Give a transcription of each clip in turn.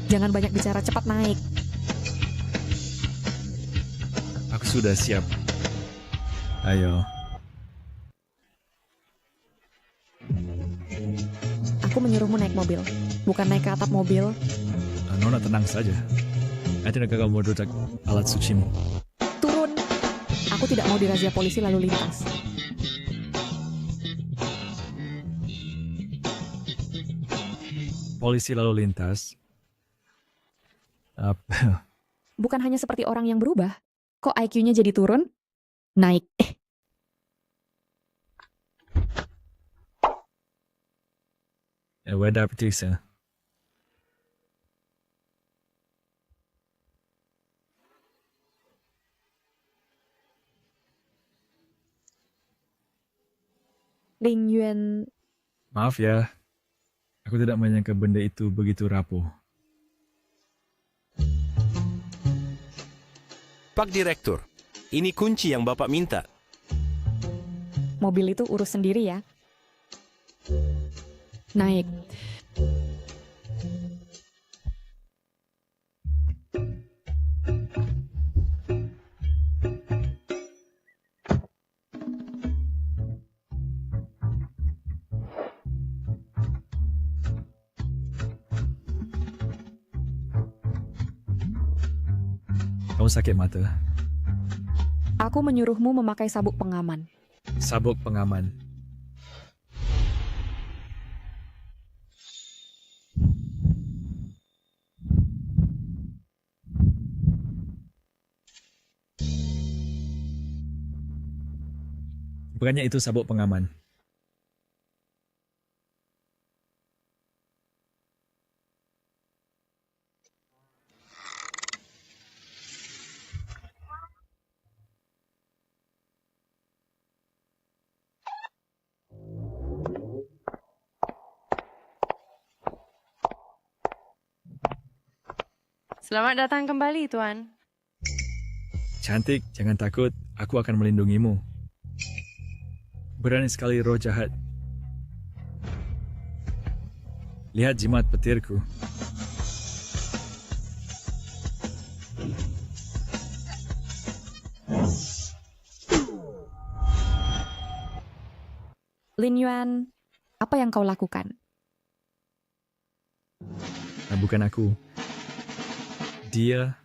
Jangan banyak bicara, cepat naik. Aku sudah siap. Ayo. Aku menyuruhmu naik mobil, bukan naik ke atap mobil. Nona tenang saja. Nanti kamu mau rusak alat sucimu. Turun. Aku tidak mau dirazia polisi lalu lintas. Polisi lalu lintas? Apa? Bukan hanya seperti orang yang berubah. Kok IQ-nya jadi turun? Naik. Weda petisa. Ling Yuan. Maaf ya. Aku tidak menyangka benda itu begitu rapuh. Pak Direktur, ini kunci yang Bapak minta. Mobil itu urus sendiri ya. Naik. Kamu sakit mata? Aku menyuruhmu memakai sabuk pengaman. Sabuk pengaman. Bukannya itu sabuk pengaman. Selamat datang kembali, Tuan. Cantik, jangan takut. Aku akan melindungimu. Berani sekali roh jahat. Lihat jimat petirku. Lin Yuan, apa yang kau lakukan? Nah, bukan aku. Dia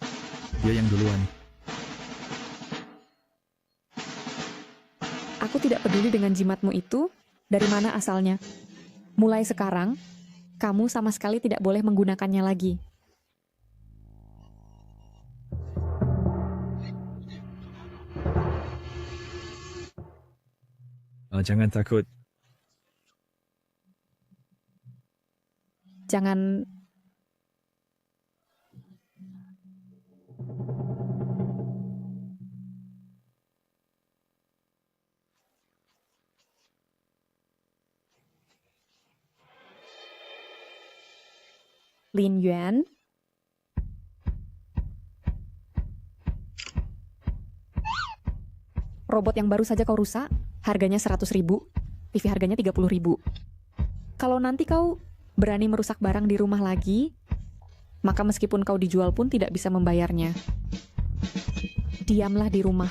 yang duluan. Aku tidak peduli dengan jimatmu itu, dari mana asalnya. Mulai sekarang, kamu sama sekali tidak boleh menggunakannya lagi. Jangan takut. Jangan... Lin Yuan. Robot yang baru saja kau rusak, harganya 100.000, TV harganya 30.000. Kalau nanti kau berani merusak barang di rumah lagi, maka meskipun kau dijual pun tidak bisa membayarnya. Diamlah di rumah.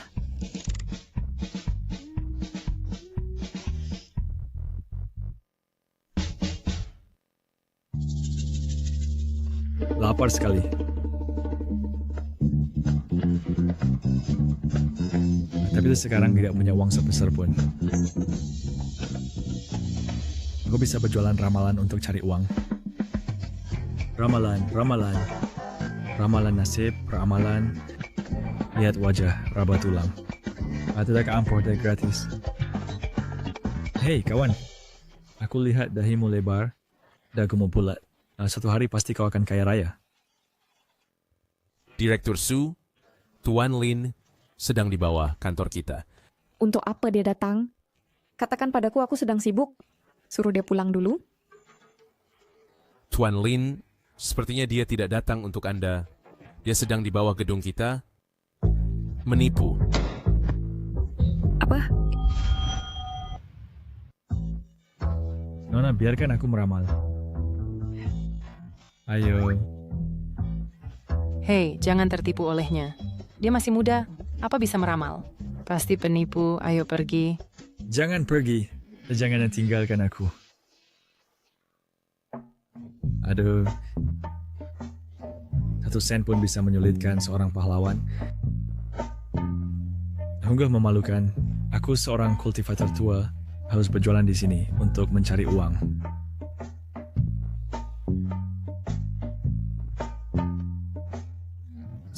Lapar sekali. Tapi sekarang tidak punya uang sebesar pun. Aku bisa berjualan ramalan untuk cari uang. Ramalan, ramalan. Ramalan nasib, ramalan. Lihat wajah, raba tulang. Tidak ampun, gratis. Hei kawan, aku lihat dahimu lebar, dagumu bulat. Suatu hari pasti kau akan kaya raya. Direktur Su, Tuan Lin sedang di bawah kantor kita. Untuk apa dia datang? Katakan padaku aku sedang sibuk. Suruh dia pulang dulu. Tuan Lin, sepertinya dia tidak datang untuk Anda. Dia sedang di bawah gedung kita. Menipu. Apa? Nona, biarkan aku meramal. Ayo. Hei, jangan tertipu olehnya. Dia masih muda, apa bisa meramal? Pasti penipu, ayo pergi. Jangan pergi. Jangan tinggalkan aku. Aduh. 1 sen pun bisa menyulitkan seorang pahlawan. Sungguh memalukan. Aku seorang kultivator tua harus berjualan di sini untuk mencari uang.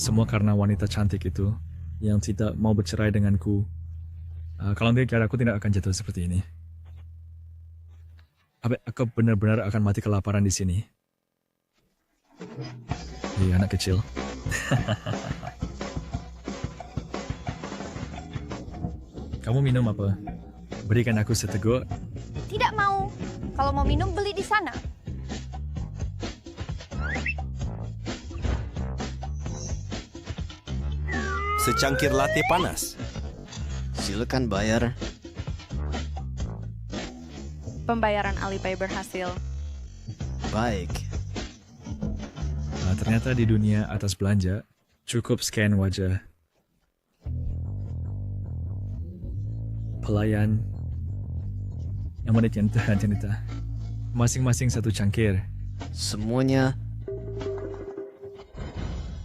Semua karena wanita cantik itu yang tidak mau bercerai denganku. Kalau tidak, aku tidak akan jatuh seperti ini. Aku benar-benar akan mati kelaparan di sini. Iya, anak kecil. Kamu minum apa? Berikan aku seteguk. Tidak mau. Kalau mau minum, beli di sana. Secangkir latte panas. Silakan bayar. Pembayaran Alipay berhasil. Baik. Ternyata di dunia atas belanja, cukup scan wajah. Pelayan yang menyentuh cerita. Masing-masing 1 cangkir. Semuanya,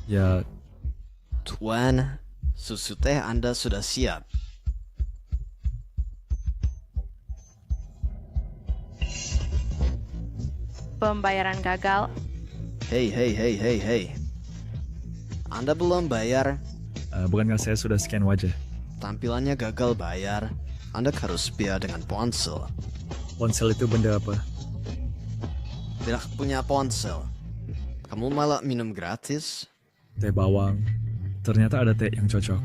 Ya, Tuan, susu teh Anda sudah siap. Pembayaran gagal. Hei. Anda belum bayar. bukankah saya sudah scan wajah? Tampilannya gagal bayar. Anda harus bayar dengan ponsel. Ponsel itu benda apa? Tidak punya ponsel. Kamu malah minum gratis? Teh bawang. Ternyata ada teh yang cocok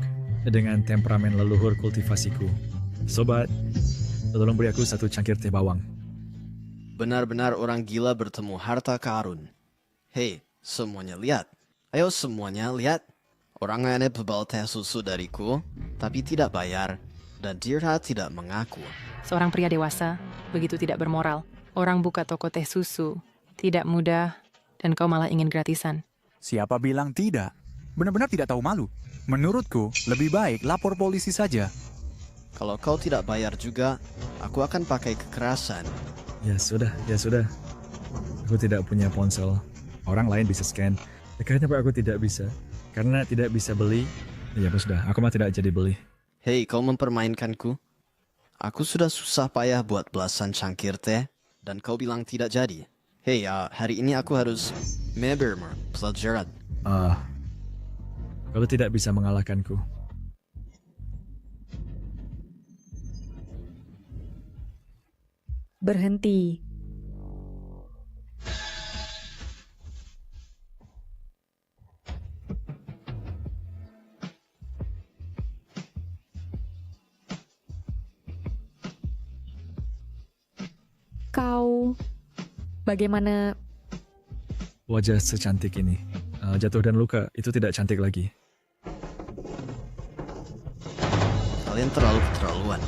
dengan temperamen leluhur kultivasiku. Sobat, tolong beri aku 1 cangkir teh bawang. Benar-benar orang gila bertemu harta karun. Hei, semuanya lihat. Ayo semuanya lihat. Orang ini bebal teh susu dariku, tapi tidak bayar. Dan dia tidak mengaku. Seorang pria dewasa, begitu tidak bermoral. Orang buka toko teh susu, tidak mudah, dan kau malah ingin gratisan. Siapa bilang tidak? Benar-benar tidak tahu malu. Menurutku, lebih baik lapor polisi saja. Kalau kau tidak bayar juga, aku akan pakai kekerasan. Ya sudah. Aku tidak punya ponsel. Orang lain bisa scan. Kenapa aku tidak bisa? Karena tidak bisa beli. Ya sudah, aku mah tidak jadi beli. Hei, kau mempermainkanku? Aku sudah susah payah buat belasan cangkir teh, dan kau bilang tidak jadi. Hei, hari ini aku harus member pelajaran. Kalau tidak bisa mengalahkanku. Berhenti. Kau bagaimana? Wajah secantik ini. Jatuh dan luka, itu tidak cantik lagi. Kalian terlalu keterlaluan.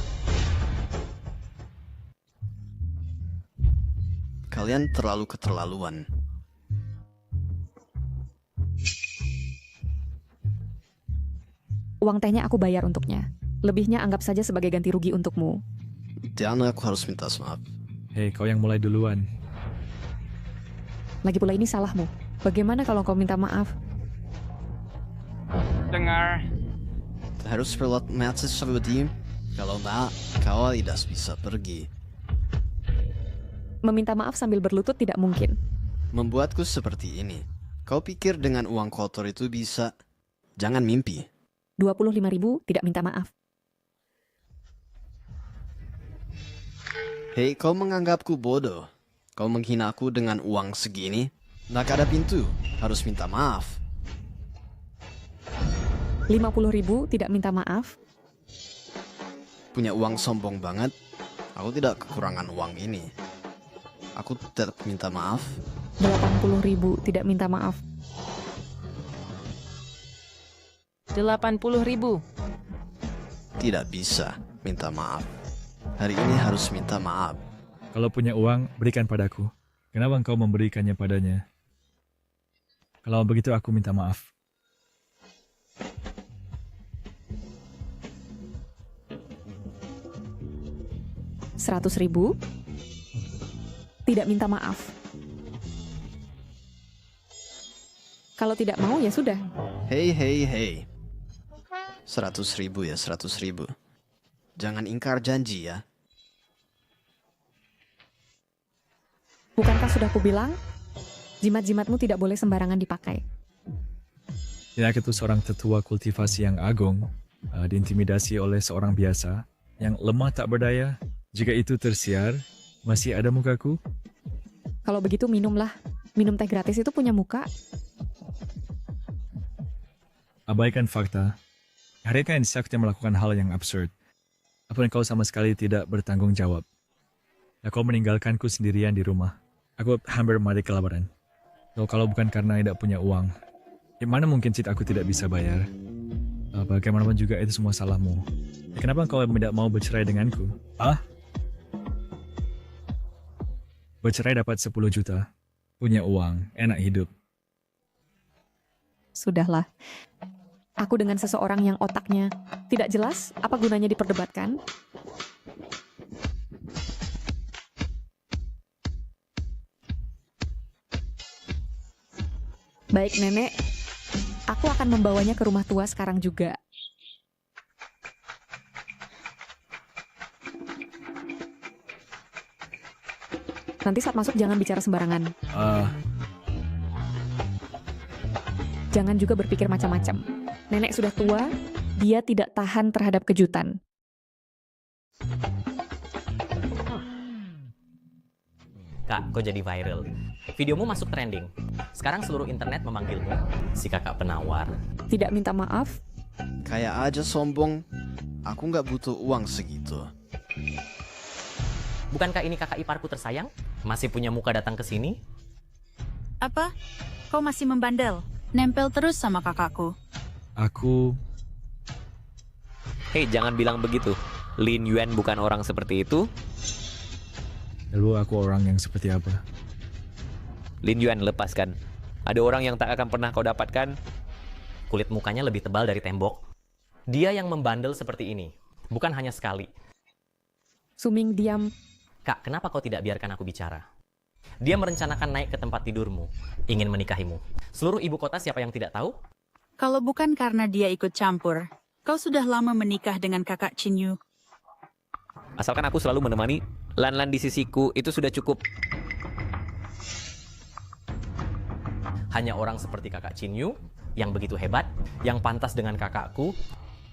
Kalian terlalu keterlaluan. Uang tehnya aku bayar untuknya. Lebihnya anggap saja sebagai ganti rugi untukmu. Dan aku harus minta maaf. Hei, kau yang mulai duluan. Lagi pula ini salahmu. Bagaimana kalau kau minta maaf? Dengar. Harus perlat mati sebelum. Kalau enggak, kau tidak bisa pergi. Meminta maaf sambil berlutut tidak mungkin. Membuatku seperti ini. Kau pikir dengan uang kotor itu bisa? Jangan mimpi. 25.000 tidak minta maaf. Hei, kau menganggapku bodoh. Kau menghina aku dengan uang segini. Nggak ada pintu. Harus minta maaf. 50.000 tidak minta maaf. Punya uang sombong banget. Aku tidak kekurangan uang ini. Aku tetap minta maaf. 80.000 tidak minta maaf. 80.000. Tidak bisa minta maaf. Hari ini harus minta maaf. Kalau punya uang, berikan padaku. Kenapa engkau memberikannya padanya? Kalau begitu aku minta maaf. 100.000. Tidak minta maaf. Kalau tidak mau ya sudah. Hei. 100.000 ya, 100.000. Jangan ingkar janji ya. Bukankah sudah kubilang, jimat-jimatmu tidak boleh sembarangan dipakai. Tidak itu seorang tetua kultivasi yang agung, diintimidasi oleh seorang biasa, yang lemah tak berdaya. Jika itu tersiar, masih ada mukaku? Kalau begitu minumlah. Minum teh gratis itu punya muka. Abaikan fakta. Hadirkan insakti melakukan hal yang absurd. Apa yang kau sama sekali tidak bertanggung jawab. Dan kau meninggalkanku sendirian di rumah. Aku hampir mati kelaparan. Kalau bukan karena tidak punya uang, mana mungkin aku tidak bisa bayar. Bagaimanapun juga itu semua salahmu. Kenapa kau tidak mau bercerai denganku? Bercerai dapat 10 juta. Punya uang, enak hidup. Sudahlah. Aku dengan seseorang yang otaknya tidak jelas, apa gunanya diperdebatkan? Baik, Nenek. Aku akan membawanya ke rumah tua sekarang juga. Nanti saat masuk jangan bicara sembarangan. Jangan juga berpikir macam-macam. Nenek sudah tua, dia tidak tahan terhadap kejutan. Kak, kok jadi viral? Videomu masuk trending. Sekarang seluruh internet memanggilmu si kakak penawar. Tidak minta maaf? Kayak aja sombong. Aku nggak butuh uang segitu. Bukankah ini kakak iparku tersayang? Masih punya muka datang ke sini? Apa? Kau masih membandel? Nempel terus sama kakakku. Aku... Hei, jangan bilang begitu. Lin Yuan bukan orang seperti itu. Lalu aku orang yang seperti apa? Lin Yuan, lepaskan. Ada orang yang tak akan pernah kau dapatkan. Kulit mukanya lebih tebal dari tembok. Dia yang membandel seperti ini. Bukan hanya sekali. Suming diam. Kak, kenapa kau tidak biarkan aku bicara? Dia merencanakan naik ke tempat tidurmu. Ingin menikahimu. Seluruh ibu kota siapa yang tidak tahu? Kalau bukan karena dia ikut campur, kau sudah lama menikah dengan kakak Chinyu. Asalkan aku selalu menemani, Lan-Lan di sisiku, itu sudah cukup. Hanya orang seperti kakak Chinyu, yang begitu hebat, yang pantas dengan kakakku.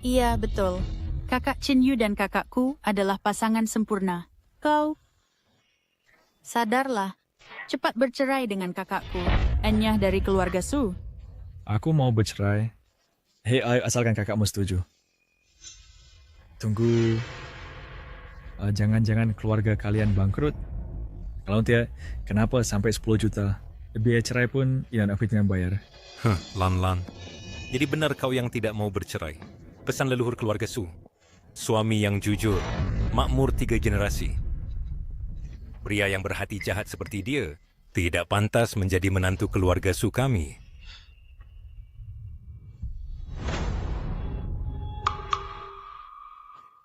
Iya, betul. Kakak Chinyu dan kakakku adalah pasangan sempurna. Kau, sadarlah, cepat bercerai dengan kakakku. Enyah dari keluarga Su. Aku mau bercerai. Hei, asalkan kakakmu setuju. Tunggu. Jangan-jangan keluarga kalian bangkrut. Kalau tidak, kenapa sampai 10 juta? Biaya cerai pun Ian aku yang bayar. Lan-Lan. Jadi benar kau yang tidak mau bercerai. Pesan leluhur keluarga Su. Suami yang jujur, makmur 3 generasi. Pria yang berhati jahat seperti dia tidak pantas menjadi menantu keluarga Su kami.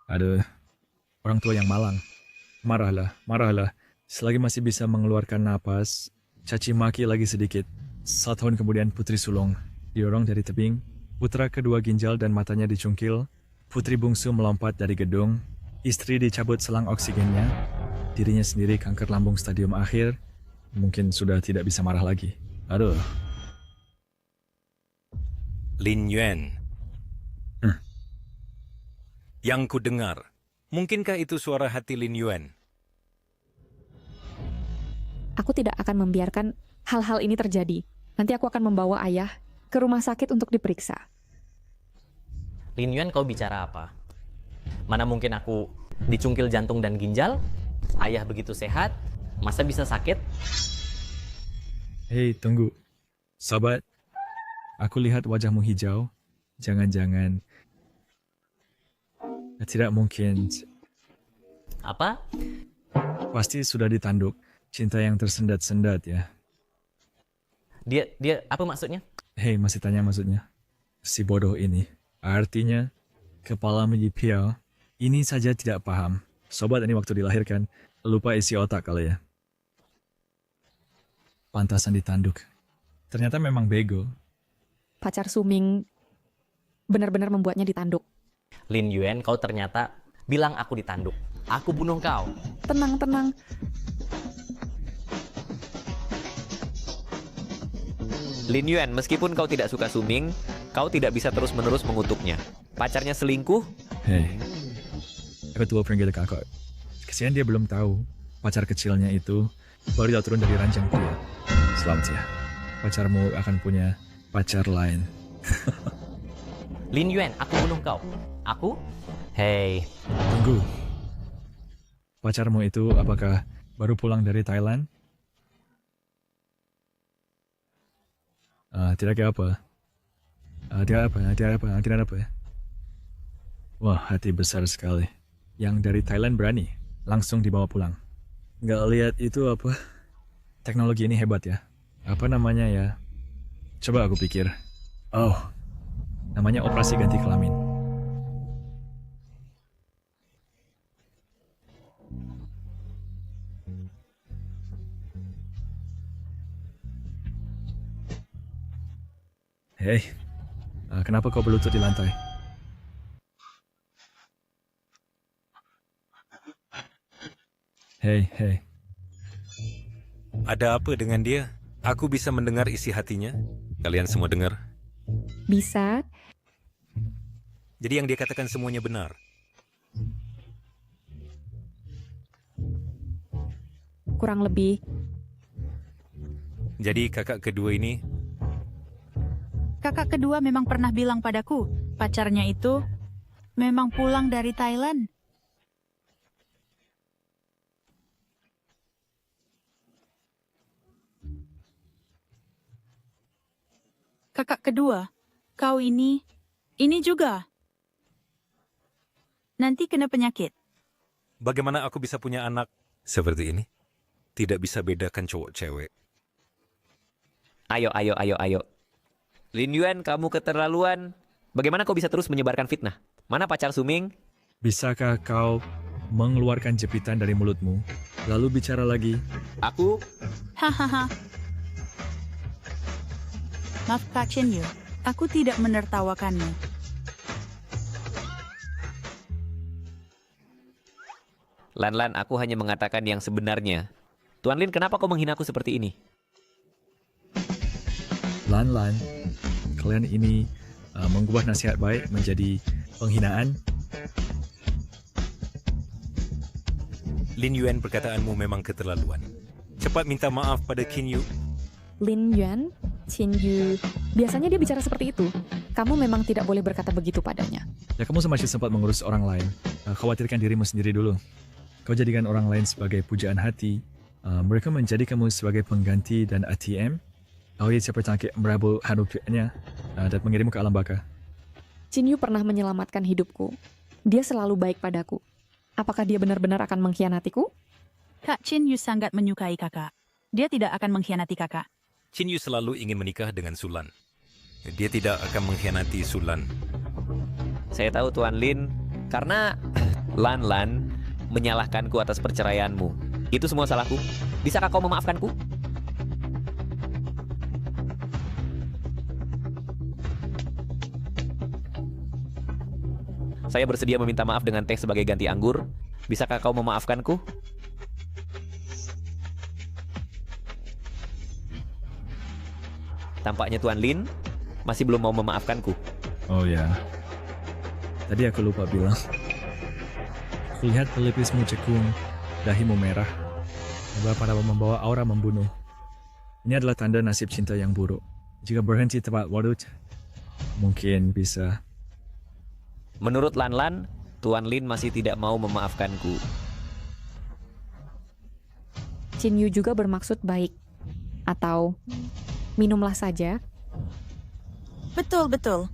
Aduh, orang tua yang malang. Marahlah. Selagi masih bisa mengeluarkan napas, caci maki lagi sedikit. 1 tahun kemudian putri sulung didorong dari tebing, putra kedua ginjal dan matanya dicungkil, putri bungsu melompat dari gedung, istri dicabut selang oksigennya, dirinya sendiri kanker lambung stadium akhir, mungkin sudah tidak bisa marah lagi. Aduh. Lin Yuan. Yang ku dengar, mungkinkah itu suara hati Lin Yuan? Aku tidak akan membiarkan hal-hal ini terjadi. Nanti aku akan membawa ayah ke rumah sakit untuk diperiksa. Lin Yuan, kau bicara apa? Mana mungkin aku dicungkil jantung dan ginjal? Ayah begitu sehat, masa bisa sakit? Hei, tunggu. Sobat, aku lihat wajahmu hijau. Jangan-jangan... Tidak mungkin. Apa? Pasti sudah ditanduk. Cinta yang tersendat-sendat ya. Dia apa maksudnya? Hei, masih tanya maksudnya. Si bodoh ini. Artinya, kepala menjipil. Ini saja tidak paham. Sobat ini waktu dilahirkan, lupa isi otak kali ya. Pantasan ditanduk. Ternyata memang bego. Pacar Suming benar-benar membuatnya ditanduk. Lin Yuan, kau ternyata bilang aku ditanduk. Aku bunuh kau. Tenang, tenang. Lin Yuan, meskipun kau tidak suka Suming, kau tidak bisa terus-menerus mengutuknya. Pacarnya selingkuh? Hei, aku tua pergi kakak. Kesian dia belum tahu. Pacar kecilnya itu baru turun dari ranjang pria. Selamat ya. Pacarmu akan punya pacar lain. Lin Yuan, aku bunuh kau. Aku? Hei. Tunggu. Pacarmu itu apakah baru pulang dari Thailand? Tidak apa. Tidak apa. Wah, hati besar sekali. Yang dari Thailand berani langsung dibawa pulang. Nggak lihat itu apa? Teknologi ini hebat ya. Apa namanya ya? Coba aku pikir. Oh, namanya operasi ganti kelamin. Hei, kenapa kau berlutut di lantai? Hei. Ada apa dengan dia? Aku bisa mendengar isi hatinya. Kalian semua dengar? Bisa. Jadi yang dia katakan semuanya benar. Kurang lebih. Jadi kakak kedua ini... Kakak kedua memang pernah bilang padaku, pacarnya itu memang pulang dari Thailand. Kakak kedua, kau ini juga. Nanti kena penyakit. Bagaimana aku bisa punya anak seperti ini? Tidak bisa bedakan cowok cewek. Ayo. Lin Yuan, kamu keterlaluan. Bagaimana kau bisa terus menyebarkan fitnah? Mana pacar Suming? Bisakah kau mengeluarkan jepitan dari mulutmu, lalu bicara lagi? Aku? Hahaha. Maaf Kak Chen Yu, aku tidak menertawakanmu. Lan, aku hanya mengatakan yang sebenarnya. Tuan Lin, kenapa kau menghina aku seperti ini? Lan, kalian ini mengubah nasihat baik menjadi penghinaan. Lin Yuan, perkataanmu memang keterlaluan. Cepat minta maaf pada Qin Yu. Lin Yuan, Qin Yu, biasanya dia bicara seperti itu. Kamu memang tidak boleh berkata begitu padanya. Ya, kamu masih sempat mengurus orang lain. Khawatirkan dirimu sendiri dulu. Kau jadikan orang lain sebagai pujaan hati. Mereka menjadi kamu sebagai pengganti dan ATM. Kau siapa tangkap merabul hidupnya dan mengirimmu ke alam baka. Qin Yu pernah menyelamatkan hidupku. Dia selalu baik padaku. Apakah dia benar-benar akan mengkhianatiku? Kak Qin Yu sangat menyukai kakak. Dia tidak akan mengkhianati kakak. Qin Yu selalu ingin menikah dengan Sulan. Dia tidak akan mengkhianati Sulan. Saya tahu Tuan Lin, karena Lan menyalahkanku atas perceraianmu. Itu semua salahku. Bisakah kau memaafkanku? Saya bersedia meminta maaf dengan teh sebagai ganti anggur. Bisakah kau memaafkanku? Tampaknya Tuan Lin masih belum mau memaafkanku. Oh ya, tadi aku lupa bilang. Kulihat pelipismu cekung, dahimu merah. Pada membawa aura membunuh. Ini adalah tanda nasib cinta yang buruk. Jika berhenti tepat waktu, mungkin bisa. Menurut Lan, Tuan Lin masih tidak mau memaafkanku. Qin Yu juga bermaksud baik. Atau minumlah saja. Betul.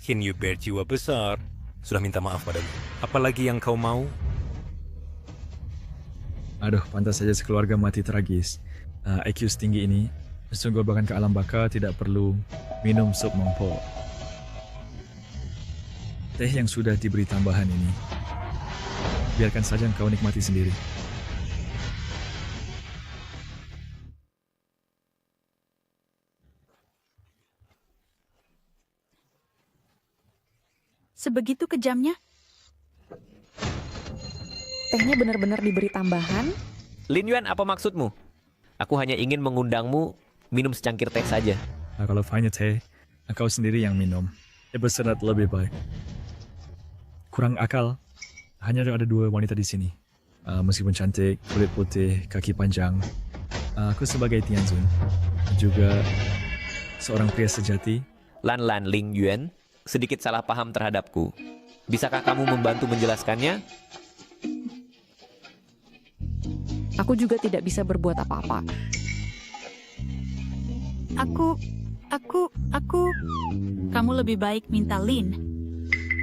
Qin Yu berjiwa besar. Sudah minta maaf padamu. Apalagi yang kau mau? Aduh, pantas saja sekeluarga mati tragis. IQ setinggi ini, sungguh bahkan ke alam baka tidak perlu minum sup mangkok. Teh yang sudah diberi tambahan ini Biarkan saja kau nikmati sendiri. Sebegitu kejamnya? Tehnya benar-benar diberi tambahan. Lin Yuan, apa maksudmu? Aku hanya ingin mengundangmu minum secangkir teh saja. Nah, kalau hanya teh, kau sendiri yang minum. Bersenat lebih baik. Kurang akal. Hanya ada 2 wanita di sini. Meskipun cantik, kulit putih, kaki panjang. Aku sebagai Tianzun. Juga seorang pria sejati. Lan Ling Yuan, sedikit salah paham terhadapku. Bisakah kamu membantu menjelaskannya? Aku juga tidak bisa berbuat apa-apa. Kamu lebih baik minta Lin.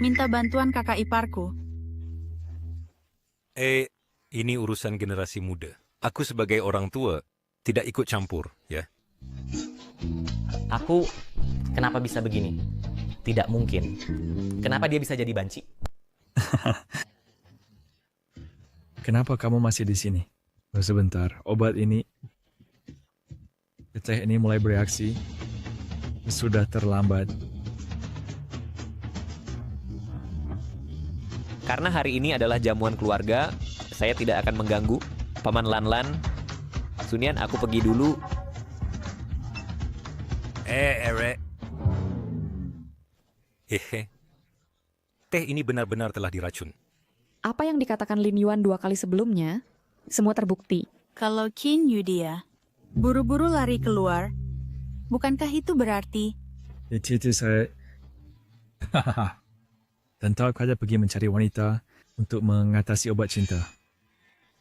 Minta bantuan kakak iparku. Ini urusan generasi muda. Aku sebagai orang tua tidak ikut campur, ya. Aku, kenapa bisa begini? Tidak mungkin. Kenapa dia bisa jadi banci? Kenapa kamu masih di sini? Sebentar, obat ini... Teh ini mulai bereaksi. Sudah terlambat. Karena hari ini adalah jamuan keluarga, saya tidak akan mengganggu. Paman Lan. Sunian, aku pergi dulu. Erek. Teh ini benar-benar telah diracun. Apa yang dikatakan Lin Yuan 2 kali sebelumnya, semua terbukti. Kalau Qin Yu dia buru-buru lari keluar, bukankah itu berarti... Itu saya... Tentu aku ada pergi mencari wanita untuk mengatasi obat cinta.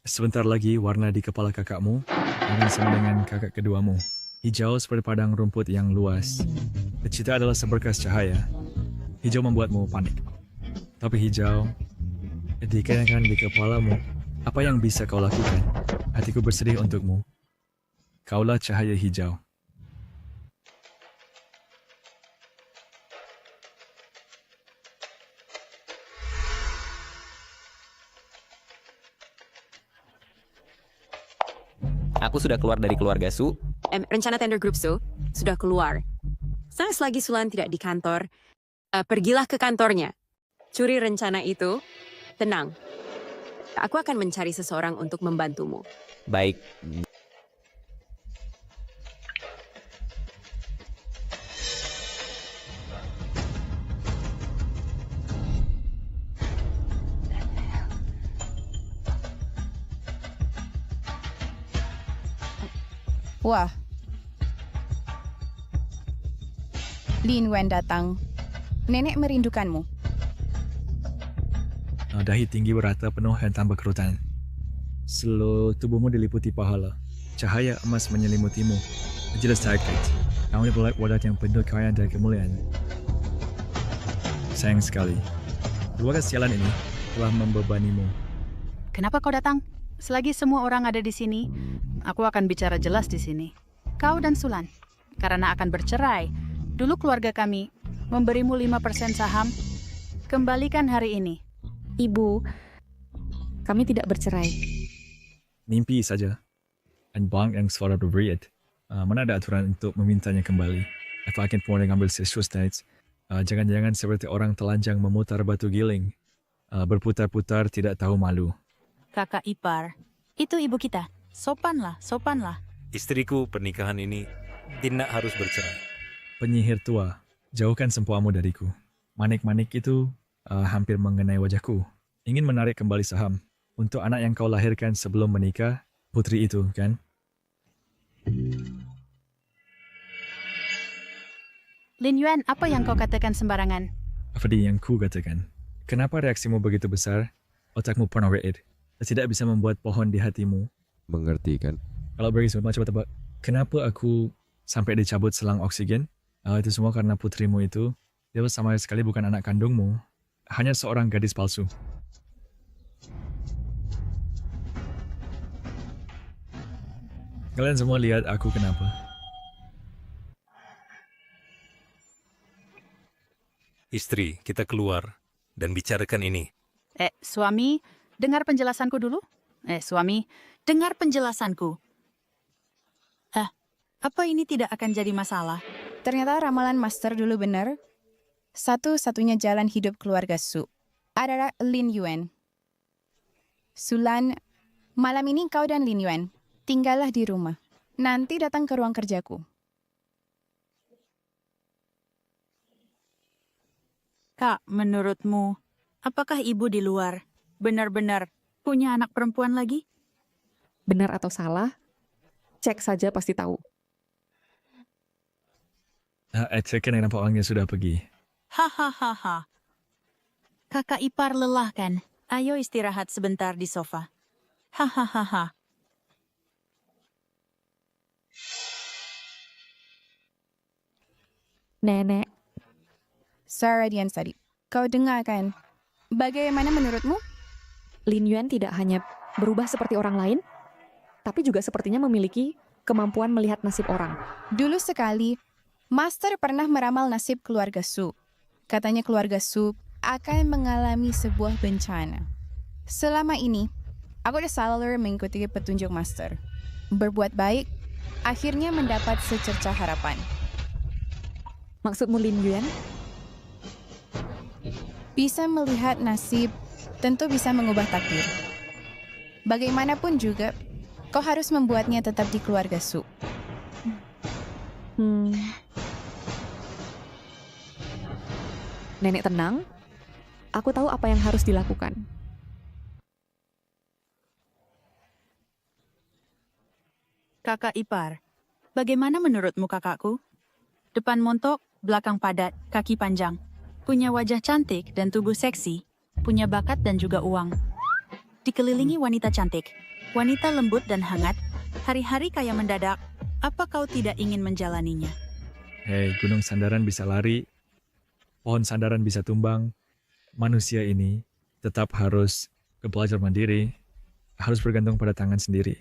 Sebentar lagi warna di kepala kakakmu akan sama dengan kakak keduamu. Hijau seperti padang rumput yang luas. Cinta adalah seberkas cahaya. Hijau membuatmu panik. Tapi hijau dikenakan di kepalamu. Apa yang bisa kau lakukan? Hatiku bersedih untukmu. Kaulah cahaya hijau. Aku sudah keluar dari keluarga Su. Rencana tender grup Su sudah keluar. Selagi Sulan tidak di kantor, pergilah ke kantornya. Curi rencana itu. Tenang. Aku akan mencari seseorang untuk membantumu. Baik. Wah. Lin Wen datang. Nenek merindukanmu. Dahi tinggi berata penuh dan tambah kerutan. Seluruh tubuhmu diliputi pahala. Cahaya emas menyelimutimu. Jelas sakit. Kamu adalah wadah yang penuh kekayaan dan kemuliaan. Sayang sekali. Keluarga sialan ini telah membebanimu. Kenapa kau datang? Selagi semua orang ada di sini, aku akan bicara jelas di sini. Kau dan Sulan, karena akan bercerai. Dulu keluarga kami memberimu 5% saham. Kembalikan hari ini. Ibu, kami tidak bercerai. Mimpi saja. Dan bank yang suara berberiat. Mana ada aturan untuk memintanya kembali? Apa akan pun mengambil serius dates? Jangan-jangan seperti orang telanjang memutar batu giling. Berputar-putar tidak tahu malu. Kakak ipar, itu ibu kita. Sopanlah, sopanlah. Istriku, pernikahan ini tidak harus bercerai. Penyihir tua, jauhkan sempuamu dariku. Manik-manik itu hampir mengenai wajahku. Ingin menarik kembali saham untuk anak yang kau lahirkan sebelum menikah, putri itu, kan? Lin Yuan, apa yang kau katakan sembarangan? Apa yang ku katakan? Kenapa reaksimu begitu besar? Otakmu pernah read. Tidak bisa membuat pohon di hatimu. Mengerti kan? Kalau begitu, coba tebak. Kenapa aku sampai dicabut selang oksigen? Itu semua karena putrimu itu. Dia sama sekali bukan anak kandungmu. Hanya seorang gadis palsu. Kalian semua lihat aku kenapa. Istri, kita keluar dan bicarakan ini. Suami, dengar penjelasanku dulu. Suami, dengar penjelasanku. Apa ini tidak akan jadi masalah? Ternyata ramalan Master dulu benar. Satu-satunya jalan hidup keluarga Su adalah Lin Yuan. Sulan, malam ini kau dan Lin Yuan tinggallah di rumah. Nanti datang ke ruang kerjaku. Kak, menurutmu, apakah ibu di luar benar-benar punya anak perempuan lagi? Benar atau salah, cek saja pasti tahu. Cekin yang nampak orangnya sudah pergi. Hahaha. Kakak ipar lelah kan? Ayo istirahat sebentar di sofa. Hahaha. Nenek. Sarah Diansari, kau dengar kan? Bagaimana menurutmu? Lin Yuan tidak hanya berubah seperti orang lain, tapi juga sepertinya memiliki kemampuan melihat nasib orang. Dulu sekali, Master pernah meramal nasib keluarga Su. Katanya keluarga Su akan mengalami sebuah bencana. Selama ini, aku selalu mengikuti petunjuk Master. Berbuat baik, akhirnya mendapat secerca harapan. Maksudmu Lin Yuan? Bisa melihat nasib, tentu bisa mengubah takdir. Bagaimanapun juga, kau harus membuatnya tetap di keluarga Su. Nenek tenang, aku tahu apa yang harus dilakukan. Kakak ipar, bagaimana menurutmu kakakku? Depan montok, belakang padat, kaki panjang. Punya wajah cantik dan tubuh seksi. Punya bakat dan juga uang. Dikelilingi wanita cantik. Wanita lembut dan hangat. Hari-hari kaya mendadak. Apa kau tidak ingin menjalaninya? Hei, gunung sandaran bisa lari. Pohon sandaran bisa tumbang. Manusia ini tetap harus belajar mandiri. Harus bergantung pada tangan sendiri.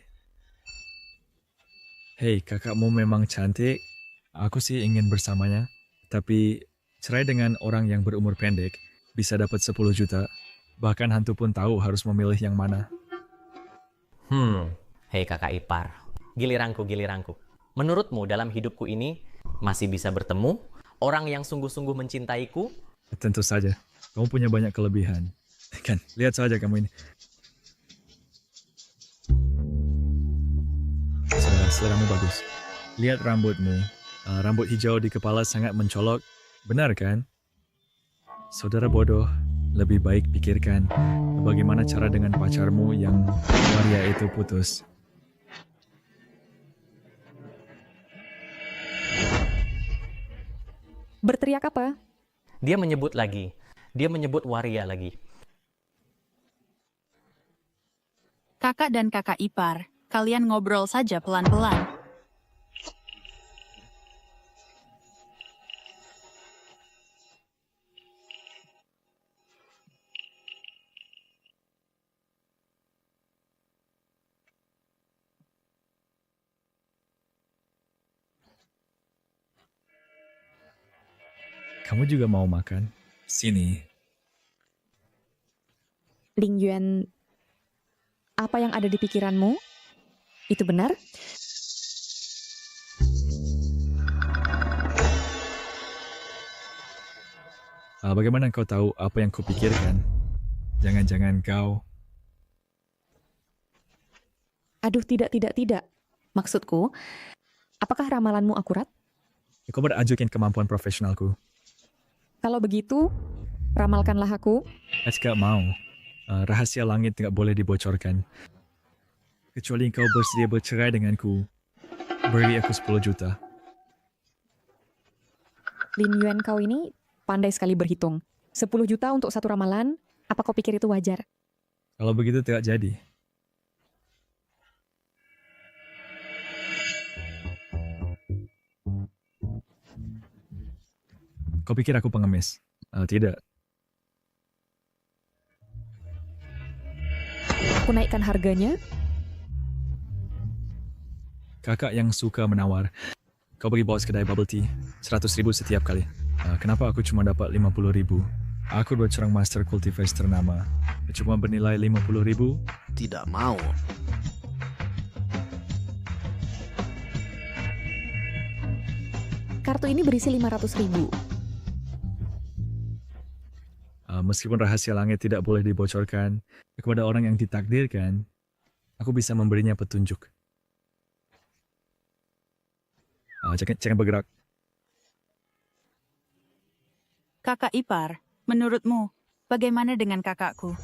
Hei, kakakmu memang cantik. Aku sih ingin bersamanya. Tapi cerai dengan orang yang berumur pendek bisa dapat 10 juta. Bahkan hantu pun tahu harus memilih yang mana. Hei kakak ipar. Giliranku. Menurutmu dalam hidupku ini masih bisa bertemu orang yang sungguh-sungguh mencintaiku? Tentu saja. Kamu punya banyak kelebihan. Kan, lihat saja kamu ini. Seleramu bagus. Lihat rambutmu. Rambut hijau di kepala sangat mencolok. Benar kan? Saudara bodoh, lebih baik pikirkan bagaimana cara dengan pacarmu yang waria itu putus. Berteriak apa? Dia menyebut lagi. Dia menyebut waria lagi. Kakak dan kakak ipar, kalian ngobrol saja pelan-pelan. Kamu juga mau makan? Sini. Lin Yuan, apa yang ada di pikiranmu? Itu benar? Bagaimana kau tahu apa yang kupikirkan? Jangan-jangan kau... Aduh, tidak. Maksudku, apakah ramalanmu akurat? Kau berajukan kemampuan profesionalku. Kalau begitu, ramalkanlah aku. Gak mau. Rahasia langit tidak boleh dibocorkan. Kecuali kau bersedia bercerai denganku. Beri aku 10 juta. Lin Yuan, kau ini pandai sekali berhitung. 10 juta untuk satu ramalan, apa kau pikir itu wajar? Kalau begitu tidak jadi. Kau pikir aku pengemis? Tidak. Aku naikkan harganya. Kakak yang suka menawar. Kau pergi bawa kedai bubble tea. 100.000 setiap kali. Kenapa aku cuma dapat 50.000? Aku buat seorang master kultivis ternama. Cuma bernilai 50.000. Tidak mau. Kartu ini berisi 500.000. Meskipun rahasia langit tidak boleh dibocorkan kepada orang yang ditakdirkan, aku bisa memberinya petunjuk. Jangan bergerak. Kakak ipar, menurutmu, bagaimana dengan kakakku?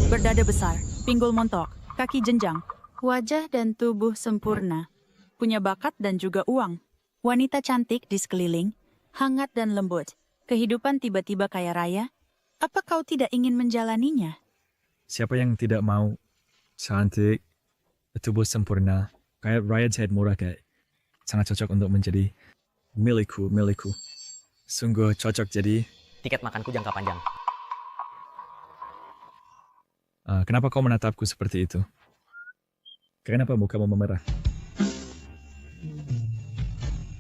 Berdada besar, pinggul montok, kaki jenjang, wajah dan tubuh sempurna, punya bakat dan juga uang. Wanita cantik di sekeliling, hangat dan lembut. Kehidupan tiba-tiba kaya raya. Apa kau tidak ingin menjalaninya? Siapa yang tidak mau? Cantik, tubuh sempurna, kayak raya jahit murah kayak. Sangat cocok untuk menjadi milikku. Sungguh cocok jadi. Tiket makanku jangka panjang. Kenapa kau menatapku seperti itu? Kenapa mukamu memerah?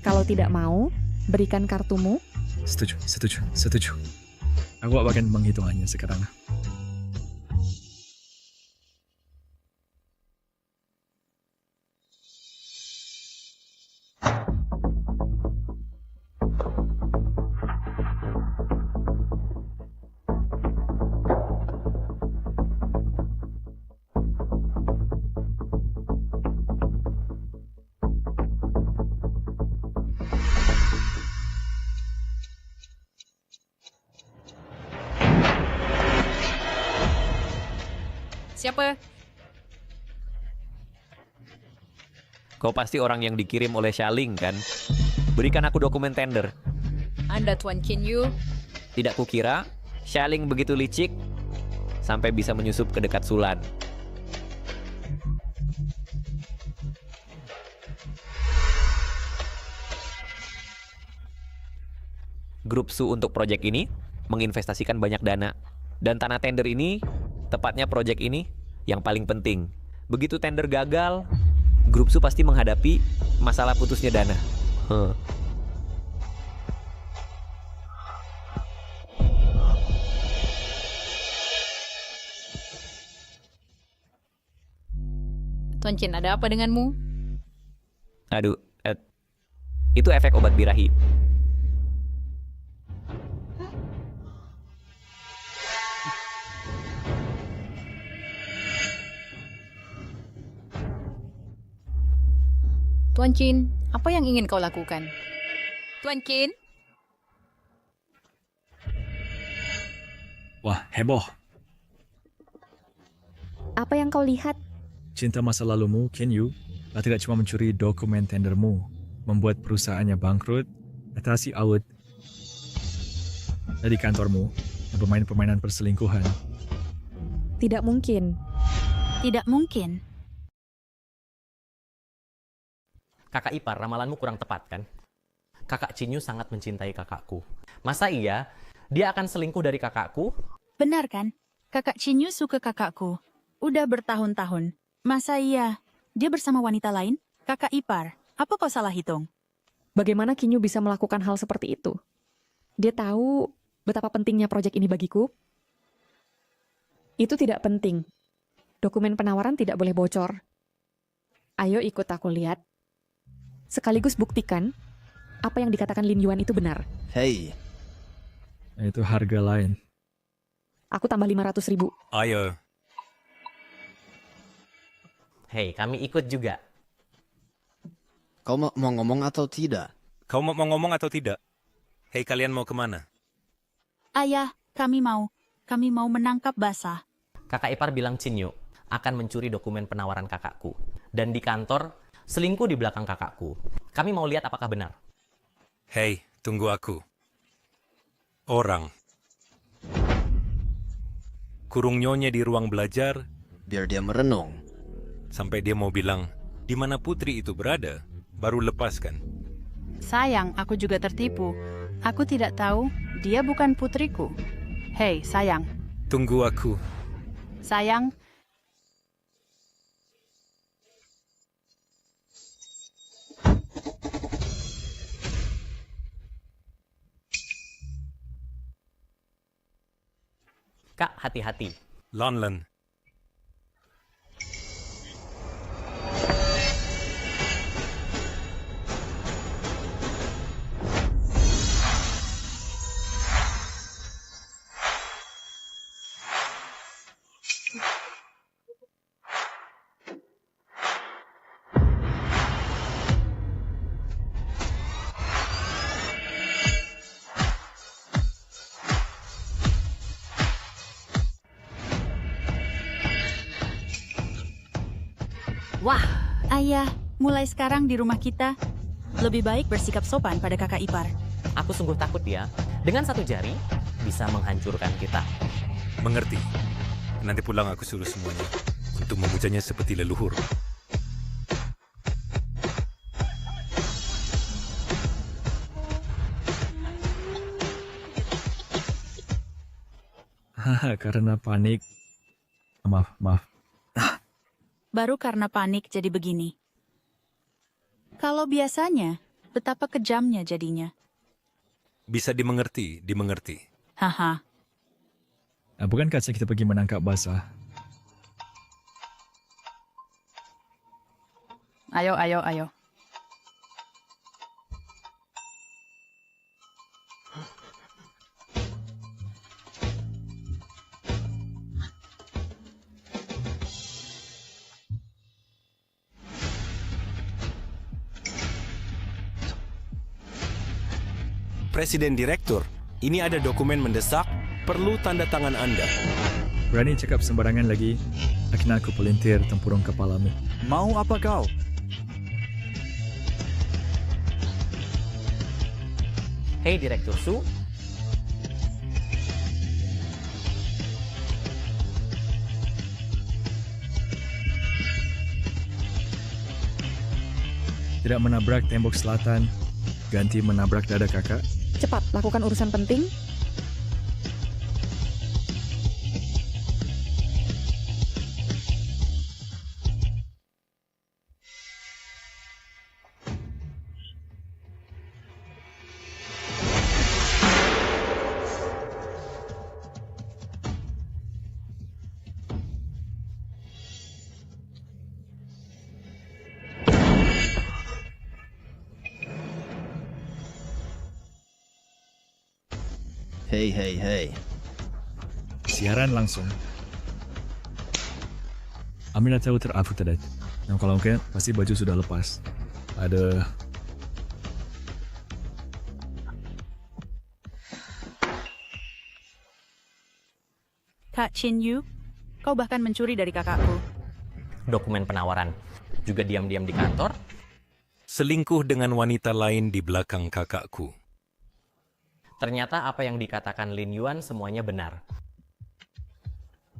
Kalau tidak mau, berikan kartumu. Setuju. Aku akan menghitungannya sekarang. Siapa? Kau pasti orang yang dikirim oleh Shaling, kan? Berikan aku dokumen tender. Anda Tuan Kinyu? Tidak kukira, Shaling begitu licik sampai bisa menyusup ke dekat Sulan. Grup Su untuk proyek ini menginvestasikan banyak dana. Dan tanah tender ini, tepatnya proyek ini, yang paling penting. Begitu tender gagal, Grup Su pasti menghadapi masalah putusnya dana. Tuan Chin, ada apa denganmu? Aduh, itu efek obat birahi. Tuan Chin, apa yang ingin kau lakukan? Tuan Chin? Wah, heboh. Apa yang kau lihat? Cinta masa lalumu, Kinyu, tidak cuma mencuri dokumen tendermu, membuat perusahaannya bangkrut, atasi audit dari kantormu, dan bermain permainan perselingkuhan. Tidak mungkin. Tidak mungkin. Kakak ipar, ramalanmu kurang tepat, kan? Kakak Cinyu sangat mencintai kakakku. Masa iya, dia akan selingkuh dari kakakku? Benar kan? Kakak Cinyu suka kakakku. Udah bertahun-tahun. Masa iya, dia bersama wanita lain? Kakak ipar, apa kau salah hitung? Bagaimana Kinyu bisa melakukan hal seperti itu? Dia tahu betapa pentingnya proyek ini bagiku. Itu tidak penting. Dokumen penawaran tidak boleh bocor. Ayo ikut aku lihat. Sekaligus buktikan apa yang dikatakan Lin Yuan itu benar. Hei. Itu harga lain. Aku tambah 500.000. Ayo. Hei, kami ikut juga. Kau mau ngomong atau tidak? Kau mau ngomong atau tidak? Hei, kalian mau kemana? Ayah, kami mau menangkap basah. Kakak ipar bilang Cinyu akan mencuri dokumen penawaran kakakku. Dan di kantor, selingkuh di belakang kakakku. Kami mau lihat apakah benar. Hei, tunggu aku. Orang. Kurung nyonya di ruang belajar. Biar dia merenung. Sampai dia mau bilang, di mana putri itu berada, baru lepaskan. Sayang, aku juga tertipu. Aku tidak tahu, dia bukan putriku. Hei, sayang. Tunggu aku. Sayang. Kak, hati-hati. Lan. Wah, ayah, mulai sekarang di rumah kita, lebih baik bersikap sopan pada kakak ipar. Aku sungguh takut ya. Dengan satu jari, bisa menghancurkan kita. Mengerti. Nanti pulang aku suruh semuanya untuk memujanya seperti leluhur. Karena panik. Maaf. Baru karena panik jadi begini. Kalau biasanya, betapa kejamnya jadinya. Bisa dimengerti. Haha. Bukankah kita pergi menangkap basah? Ayo. Presiden Direktur, ini ada dokumen mendesak, perlu tanda tangan Anda. Berani cakap sembarangan lagi, akhirnya aku pelintir tempurung kepalamu. Mau apa kau? Hei Direktur Su. Tidak menabrak tembok selatan, ganti menabrak dada kakak. Cepat, lakukan urusan penting. Hei. Siaran langsung. Amina tahu terafu tadi. Yang kalau mungkin pasti baju sudah lepas. Ada Kak Chin Yu, kau bahkan mencuri dari kakakku. Dokumen penawaran. Juga diam-diam di kantor. Selingkuh dengan wanita lain di belakang kakakku. Ternyata apa yang dikatakan Lin Yuan semuanya benar.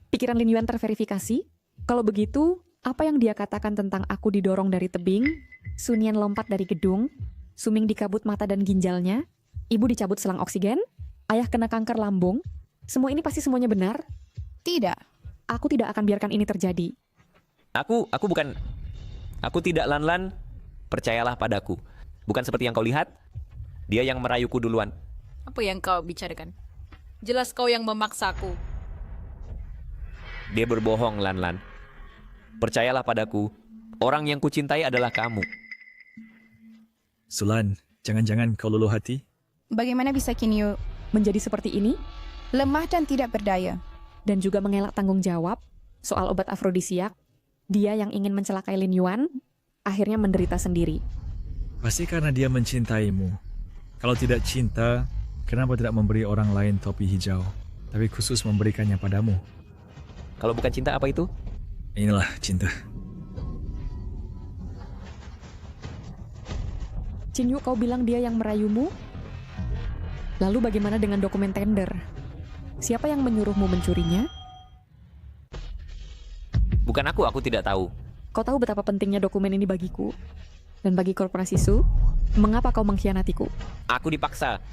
Pikiran Lin Yuan terverifikasi. Kalau begitu, apa yang dia katakan tentang aku didorong dari tebing, Sunian lompat dari gedung, Suming dikabut mata dan ginjalnya, ibu dicabut selang oksigen, ayah kena kanker lambung, semua ini pasti semuanya benar? Tidak. Aku tidak akan biarkan ini terjadi. Aku tidak Lan. Percayalah padaku. Bukan seperti yang kau lihat. Dia yang merayuku duluan. Apa yang kau bicarakan? Jelas kau yang memaksaku. Dia berbohong, Lan. Percayalah padaku. Orang yang kucintai adalah kamu. Sulan, jangan-jangan kau luluh hati? Bagaimana bisa Kinyu menjadi seperti ini? Lemah dan tidak berdaya. Dan juga mengelak tanggung jawab soal obat afrodisiak. Dia yang ingin mencelakai Lin Yuan, akhirnya menderita sendiri. Pasti karena dia mencintaimu. Kalau tidak cinta, kenapa tidak memberi orang lain topi hijau, tapi khusus memberikannya padamu? Kalau bukan cinta, apa itu? Inilah cinta. Chin Yu, kau bilang dia yang merayumu? Lalu bagaimana dengan dokumen tender? Siapa yang menyuruhmu mencurinya? Bukan aku tidak tahu. Kau tahu betapa pentingnya dokumen ini bagiku? Dan bagi korporasi Su? Mengapa kau mengkhianatiku? Aku dipaksa.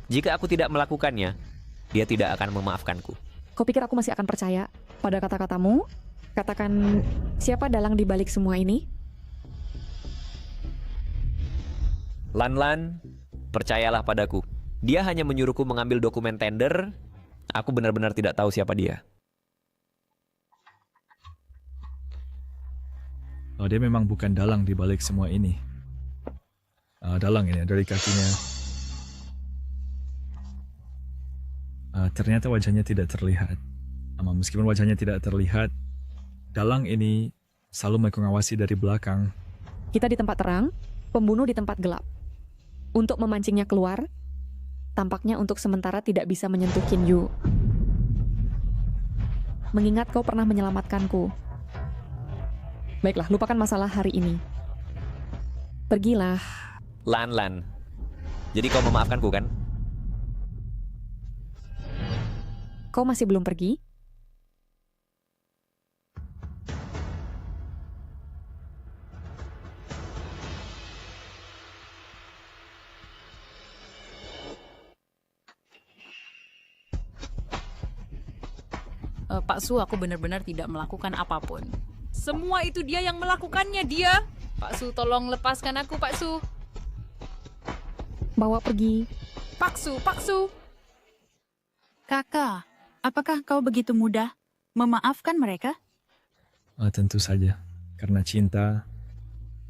Jika aku tidak melakukannya, dia tidak akan memaafkanku. Kau pikir aku masih akan percaya pada kata-katamu? Katakan, siapa dalang di balik semua ini? Lan, percayalah padaku. Dia hanya menyuruhku mengambil dokumen tender Aku benar-benar tidak tahu siapa dia. Oh, dia memang bukan dalang di balik semua ini. Dalang ini dari kakinya. Ternyata wajahnya tidak terlihat. Meskipun wajahnya tidak terlihat, dalang ini selalu mengawasi dari belakang. Kita di tempat terang, pembunuh di tempat gelap. Untuk memancingnya keluar, tampaknya untuk sementara tidak bisa menyentuh Qin Yu. Mengingat kau pernah menyelamatkanku. Baiklah, lupakan masalah hari ini. Pergilah. Lan. Jadi kau memaafkanku kan? Kau masih belum pergi? Pak Su, aku benar-benar tidak melakukan apapun. Semua itu dia yang melakukannya, dia. Pak Su, tolong lepaskan aku, Pak Su. Bawa pergi. Pak Su. Kakak, apakah kau begitu mudah memaafkan mereka? Tentu saja. Karena cinta,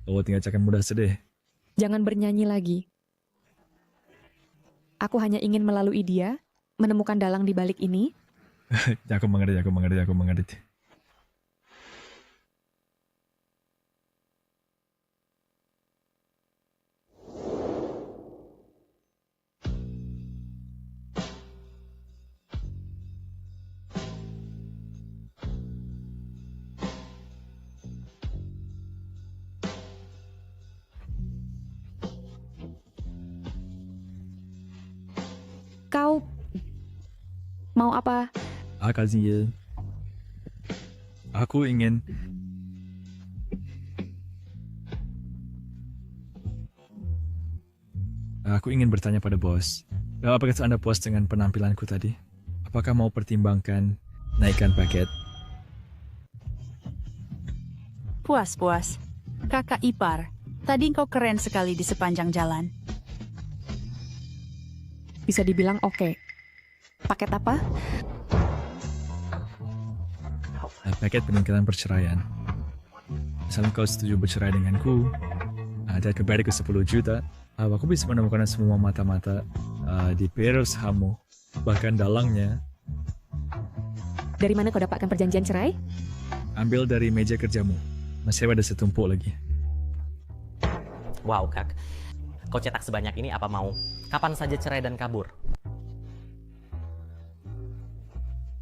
kau tinggal akan mudah sedih. Jangan bernyanyi lagi. Aku hanya ingin melalui dia, menemukan dalang di balik ini. Aku mengerti. Kau mau apa? Kaziel. Aku ingin... Aku ingin bertanya pada bos. Apakah Anda puas dengan penampilanku tadi? Apakah mau pertimbangkan naikkan paket? Puas. Kakak ipar, tadi kau keren sekali di sepanjang jalan. Bisa dibilang oke. Paket apa? Paket peningkatan perceraian. Misalnya kau setuju bercerai denganku, dan kembali ke 10 juta, aku bisa menemukan semua mata-mata di payroll sahammu, bahkan dalangnya. Dari mana kau dapatkan perjanjian cerai? Ambil dari meja kerjamu. Masih ada setumpuk lagi. Wow, Kak. Kau cetak sebanyak ini apa mau kapan saja cerai dan kabur?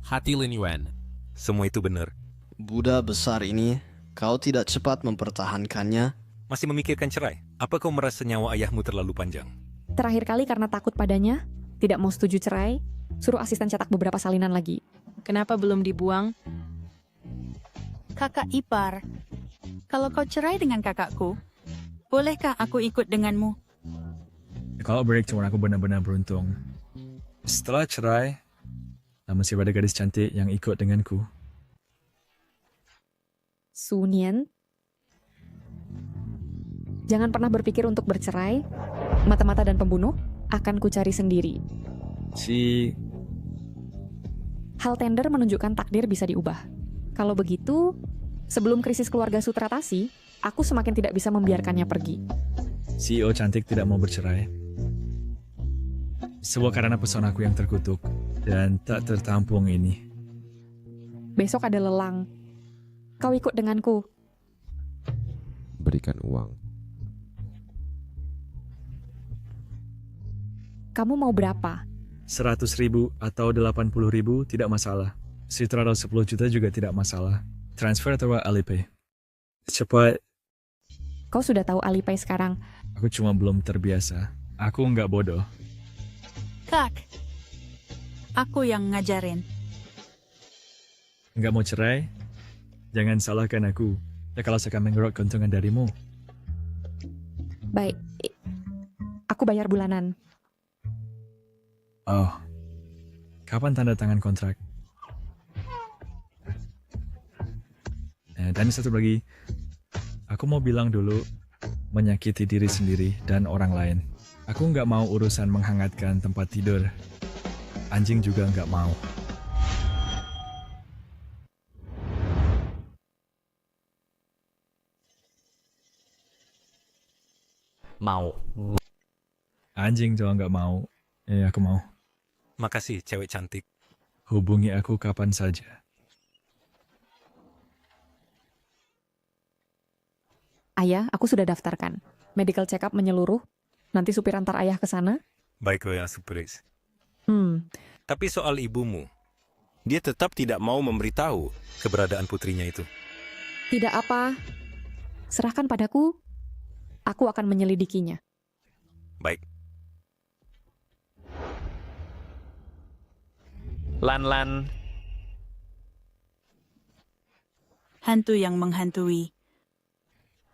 Hati Lin Yuan. Semua itu benar. Buddha besar ini, kau tidak cepat mempertahankannya. Masih memikirkan cerai? Apa kau merasa nyawa ayahmu terlalu panjang? Terakhir kali karena takut padanya, tidak mau setuju cerai, suruh asisten cetak beberapa salinan lagi. Kenapa belum dibuang? Kakak ipar, kalau kau cerai dengan kakakku, bolehkah aku ikut denganmu? Kalau break cuma aku benar-benar beruntung. Setelah cerai, masih ada gadis cantik yang ikut denganku. Su Nian, jangan pernah berpikir untuk bercerai. Mata-mata dan pembunuh akan kucari sendiri. Hal tender menunjukkan takdir bisa diubah. Kalau begitu, sebelum krisis keluarga Su teratasi, aku semakin tidak bisa membiarkannya pergi. CEO cantik tidak mau bercerai. Semua karena pesonaku yang terkutuk dan tak tertampung ini. Besok ada lelang. Kau ikut denganku. Berikan uang. Kamu mau berapa? 100.000 atau 80.000 tidak masalah. Sekitar 10 juta juga tidak masalah. Transfer atau Alipay. Cepat. Kau sudah tahu Alipay sekarang. Aku cuma belum terbiasa. Aku nggak bodoh. Kak, aku yang ngajarin. Nggak mau cerai? Jangan salahkan aku. Ya kalau saya akan mengeruk keuntungan darimu. Baik, aku bayar bulanan. Oh, kapan tanda tangan kontrak? Dan satu lagi, aku mau bilang dulu, menyakiti diri sendiri dan orang lain. Aku nggak mau urusan menghangatkan tempat tidur. Anjing juga nggak mau. Mau. Anjing juga nggak mau. Aku mau. Makasih, cewek cantik. Hubungi aku kapan saja. Ayah, aku sudah daftarkan. Medical check-up menyeluruh. Nanti supir antar ayah ke sana. Baiklah, Supris. Tapi soal ibumu, dia tetap tidak mau memberitahu keberadaan putrinya itu. Tidak apa. Serahkan padaku. Aku akan menyelidikinya. Baik. Lan. Hantu yang menghantui.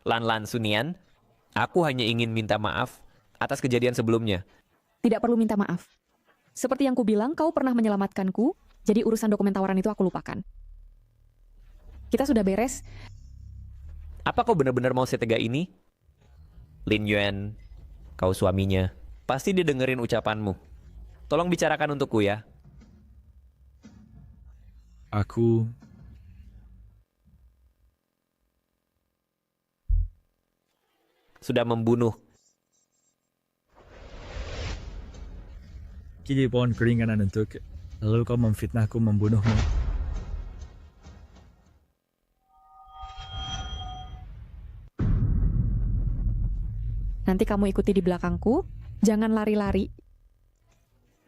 Lan Sunian, aku hanya ingin minta maaf atas kejadian sebelumnya. Tidak perlu minta maaf. Seperti yang kubilang, kau pernah menyelamatkanku, jadi urusan dokumen tawaran itu aku lupakan. Kita sudah beres. Apa kau benar-benar mau setega ini? Lin Yuan, kau suaminya. Pasti dia dengerin ucapanmu. Tolong bicarakan untukku ya. Aku sudah membunuh. Kini pohon keringanan untuk, lalu kau memfitnahku membunuhmu. Nanti kamu ikuti di belakangku, jangan lari-lari.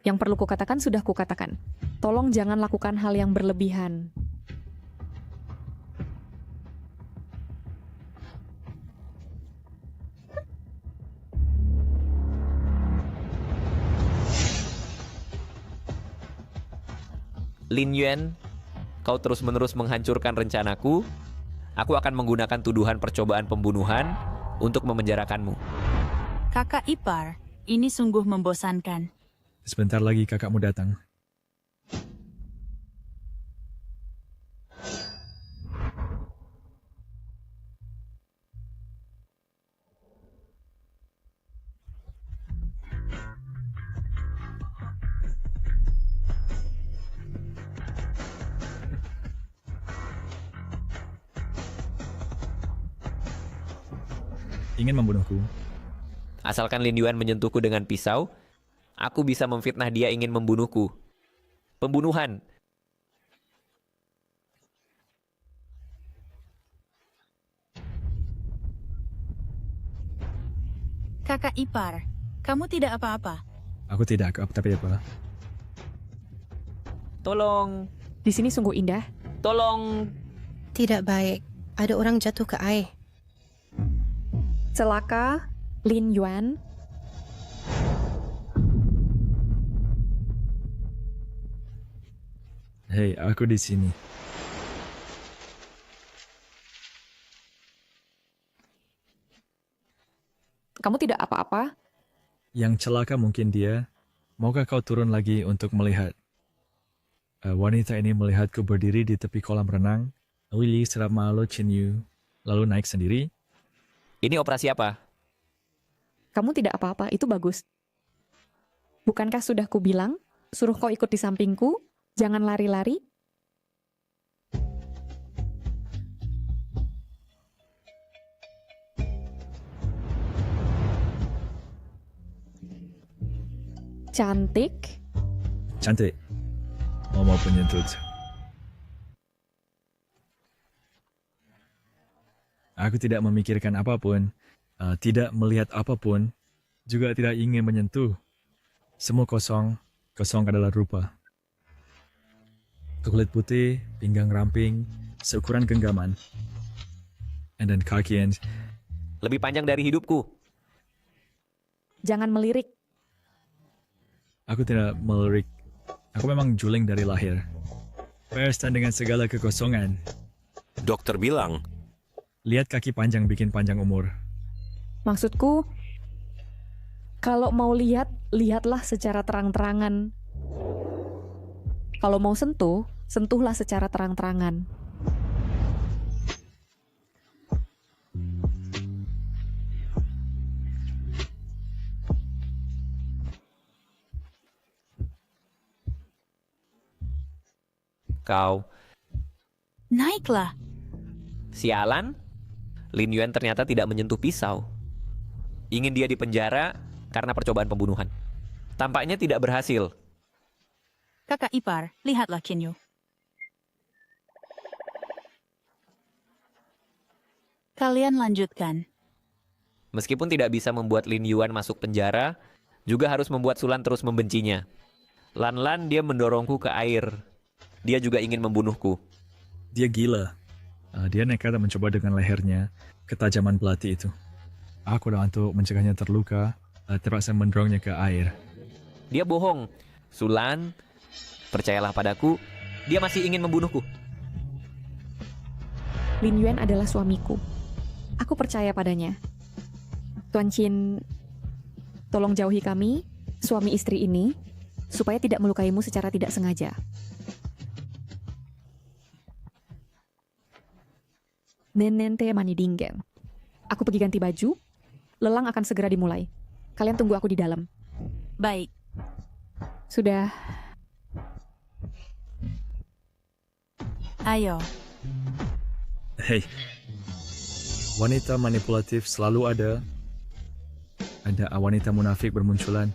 Yang perlu kukatakan sudah kukatakan. Tolong jangan lakukan hal yang berlebihan. Lin Yuan, kau terus-menerus menghancurkan rencanaku. Aku akan menggunakan tuduhan percobaan pembunuhan untuk memenjarakanmu. Kakak ipar, ini sungguh membosankan. Sebentar lagi kakakmu datang. Ingin membunuhku. Asalkan Lin Yuan menyentuhku dengan pisau, aku bisa memfitnah dia ingin membunuhku. Pembunuhan. Kakak ipar, kamu tidak apa-apa. Aku tidak, tapi apa? Tolong. Di sini sungguh indah. Tolong. Tidak baik. Ada orang jatuh ke air. Celaka, Lin Yuan. Hei, aku di sini. Kamu tidak apa-apa? Yang celaka mungkin dia. Maukah kau turun lagi untuk melihat? Wanita ini melihatku berdiri di tepi kolam renang. Willy serap malu Chinyu, lalu naik sendiri. Ini operasi apa? Kamu tidak apa-apa, itu bagus. Bukankah sudah kubilang, suruh kau ikut di sampingku, jangan lari-lari? Cantik. Cantik. Mau penyentut. Aku tidak memikirkan apapun, tidak melihat apapun, juga tidak ingin menyentuh. Semua kosong, kosong adalah rupa. Kulit putih, pinggang ramping, seukuran genggaman. And then kaki and... Lebih panjang dari hidupku. Jangan melirik. Aku tidak melirik. Aku memang juling dari lahir. Perstan dengan segala kekosongan. Dokter bilang, lihat kaki panjang bikin panjang umur. Maksudku, kalau mau lihat, lihatlah secara terang-terangan. Kalau mau sentuh, sentuhlah secara terang-terangan. Kau. Naiklah. Sialan, Lin Yuan ternyata tidak menyentuh pisau. Ingin dia dipenjara karena percobaan pembunuhan. Tampaknya tidak berhasil. Kakak ipar, lihatlah Qin Yu. Kalian lanjutkan. Meskipun tidak bisa membuat Lin Yuan masuk penjara, juga harus membuat Sulan terus membencinya. Lan-Lan dia mendorongku ke air. Dia juga ingin membunuhku. Dia gila. Dia nekat dan mencoba dengan lehernya ketajaman belati itu. Aku dah untuk mencegahnya terluka, terpaksa mendorongnya ke air. Dia bohong. Sulan, percayalah padaku, dia masih ingin membunuhku. Lin Yuan adalah suamiku. Aku percaya padanya. Tuan Qin, tolong jauhi kami, suami istri ini, supaya tidak melukaimu secara tidak sengaja. Nenen te mani dinggen. Aku pergi ganti baju, lelang akan segera dimulai. Kalian tunggu aku di dalam. Baik. Sudah. Ayo. Hei, wanita manipulatif selalu ada. Ada wanita munafik bermunculan.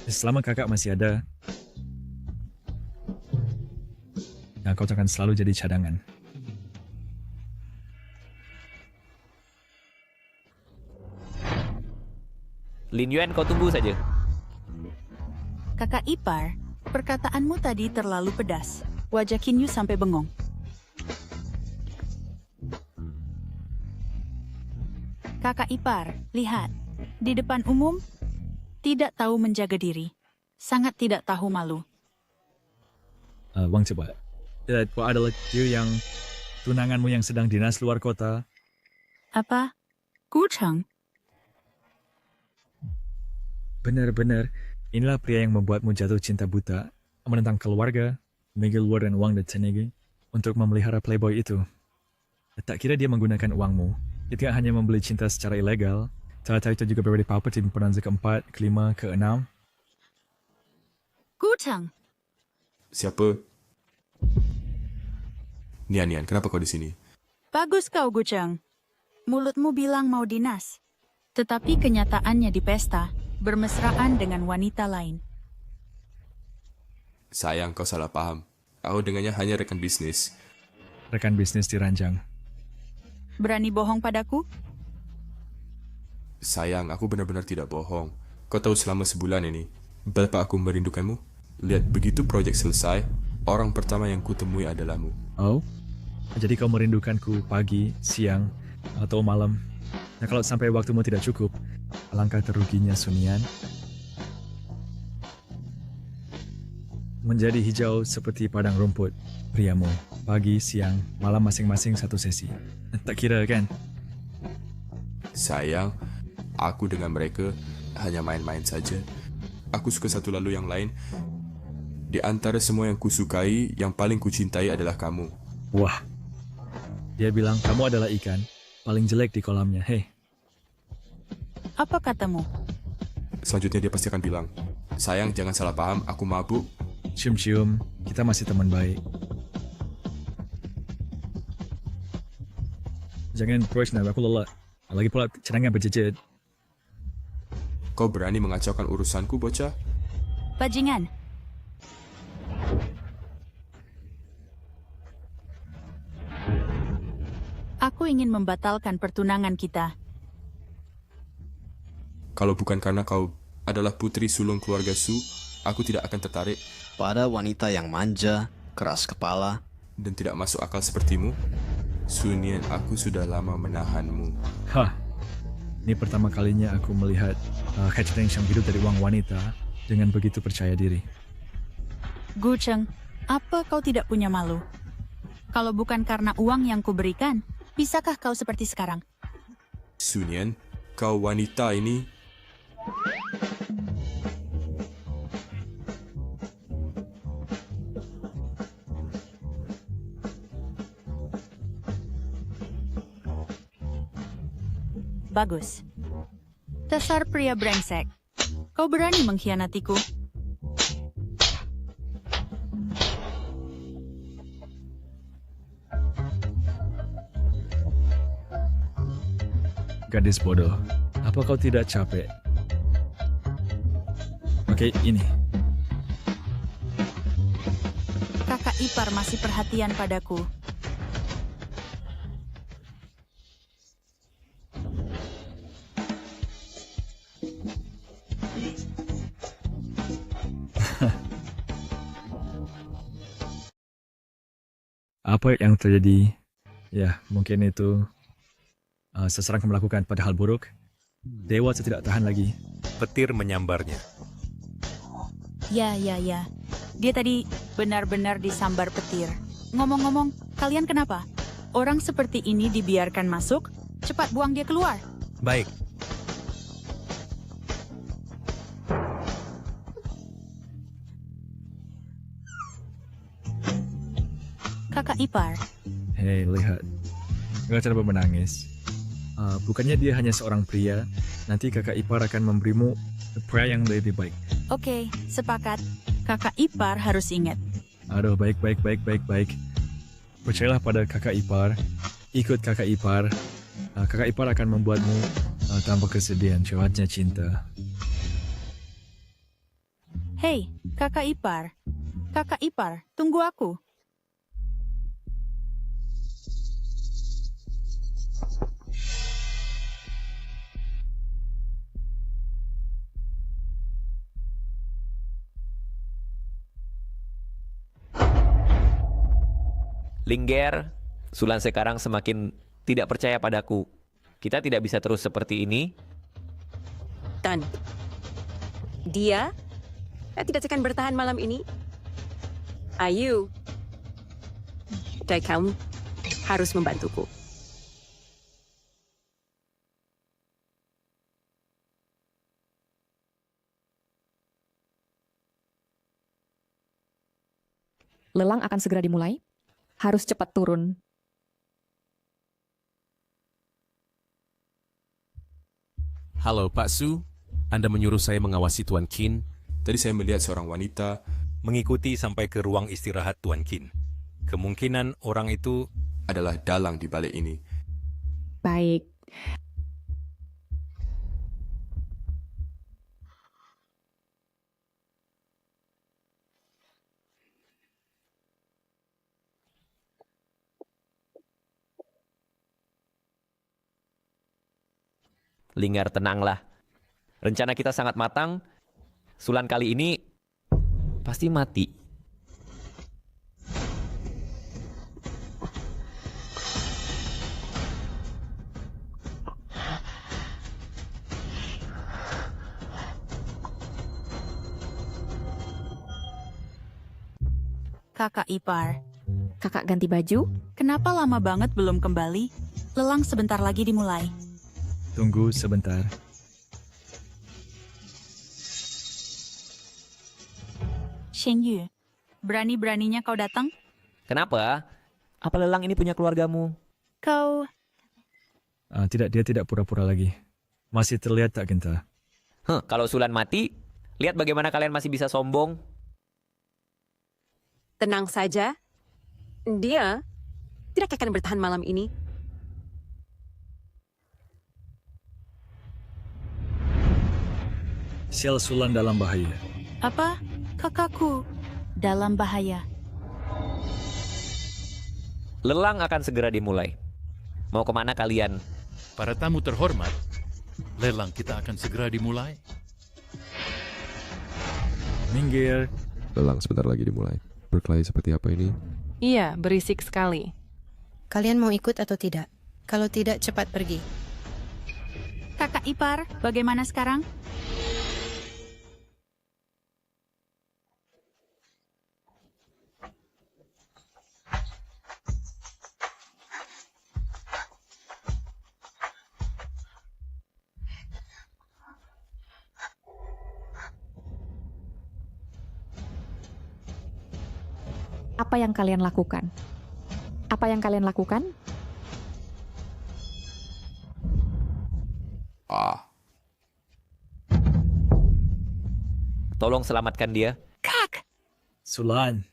Selama kakak masih ada, nah, kau akan selalu jadi cadangan. Lin Yuan, kau tunggu saja. Kakak ipar, perkataanmu tadi terlalu pedas. Wajah Qin Yu sampai bengong. Kakak ipar, lihat. Di depan umum, tidak tahu menjaga diri. Sangat tidak tahu malu. Wang coba. Kau adalah dia yang tunanganmu yang sedang dinas luar kota. Apa? Gu Cheng? Benar-benar, inilah pria yang membuatmu jatuh cinta buta, menentang keluarga, mengambil luar dan uang dan tenegi untuk memelihara playboy itu. Tak kira dia menggunakan uangmu. Dia tidak hanya membeli cinta secara ilegal, tahu-tahu itu juga berbeda properti di peranza keempat, kelima, keenam. Gu Cheng. Siapa? Nian, kenapa kau di sini? Bagus kau, Gu Cheng. Mulutmu bilang mau dinas. Tetapi kenyataannya di pesta, bermesraan dengan wanita lain. Sayang, kau salah paham. Aku dengannya hanya rekan bisnis. Rekan bisnis diranjang. Berani bohong padaku? Sayang, aku benar-benar tidak bohong. Kau tahu selama sebulan ini, betapa aku merindukanmu. Lihat, begitu proyek selesai, orang pertama yang kutemui adalahmu. Oh? Jadi kau merindukanku pagi, siang, atau malam. Nah, kalau sampai waktumu tidak cukup, alangkah teruginya Sunian. Menjadi hijau seperti padang rumput, priamu. Pagi, siang, malam masing-masing satu sesi. Tak kira kan? Sayang, aku dengan mereka hanya main-main saja. Aku suka satu lalu yang lain. Di antara semua yang kusukai, yang paling kucintai adalah kamu. Wah. Dia bilang kamu adalah ikan paling jelek di kolamnya. Hei. Apa katamu? Selanjutnya dia pasti akan bilang, sayang jangan salah paham, aku mabuk. Cium-cium, kita masih teman baik. Jangan profesional, aku lelah. Lagi pula cadangan berjejet. Kau berani mengacaukan urusanku, bocah? Bajingan. Aku ingin membatalkan pertunangan kita. Kalau bukan karena kau adalah putri sulung keluarga Su, aku tidak akan tertarik pada wanita yang manja, keras kepala, dan tidak masuk akal sepertimu. Sunian, aku sudah lama menahanmu. Hah, ini pertama kalinya aku melihat Catherine yang hidup dari uang wanita dengan begitu percaya diri. Gu Cheng, apa kau tidak punya malu? Kalau bukan karena uang yang kuberikan, bisakah kau seperti sekarang? Sunian, kau wanita ini... Bagus. Dasar pria brengsek. Kau berani mengkhianatiku? gadis bodoh. Apa kau tidak capek? Oke, ini. Kakak ipar masih perhatian padaku. Apa yang terjadi? Ya, mungkin itu seseorang melakukan pada hal buruk. Dewa tidak tahan lagi. Petir menyambarnya. Ya. Dia tadi benar-benar disambar petir. Ngomong-ngomong, kalian kenapa? Orang seperti ini dibiarkan masuk? Cepat buang dia keluar. Baik. Kakak ipar. Hei, lihat. Gak coba menangis. Bukannya dia hanya seorang pria, nanti kakak ipar akan memberimu pria yang lebih baik. Oke, sepakat. Kakak ipar harus ingat. Aduh, baik. Percayalah pada kakak ipar. Ikut kakak ipar. Kakak ipar akan membuatmu tanpa kesedihan, curhatnya cinta. Hei, kakak ipar. Kakak ipar, tunggu aku. Lingger, Sulan sekarang semakin tidak percaya padaku. Kita tidak bisa terus seperti ini. Tan, dia tidak akan bertahan malam ini. Ayu, dan kamu harus membantuku. Lelang akan segera dimulai. Harus cepat turun. Halo Pak Su, Anda menyuruh saya mengawasi Tuan Qin. Tadi saya melihat seorang wanita mengikuti sampai ke ruang istirahat Tuan Qin. Kemungkinan orang itu adalah dalang di balik ini. Baik. Linggar, tenanglah. Rencana kita sangat matang. Sulan kali ini pasti mati. Kakak ipar. Kakak ganti baju? Kenapa lama banget belum kembali? Lelang sebentar lagi dimulai. Tunggu sebentar. Sheng Yu, berani-beraninya kau datang? Kenapa? Apa Lelang ini punya keluargamu? Kau... Tidak, dia tidak pura-pura lagi. Masih terlihat tak gentar. Kalau Sulan mati, lihat bagaimana kalian masih bisa sombong. Tenang saja, dia tidak akan bertahan malam ini. Sel Sulan dalam bahaya. Apa? Kakakku dalam bahaya. Lelang akan segera dimulai. Mau kemana kalian? Para tamu terhormat, lelang kita akan segera dimulai. Minggir. Lelang sebentar lagi dimulai. Berkelahi seperti apa ini? Iya, berisik sekali. Kalian mau ikut atau tidak? Kalau tidak, cepat pergi. Kakak ipar, bagaimana sekarang? Apa yang kalian lakukan? Apa yang kalian lakukan? Tolong selamatkan dia. Kak! Sulan.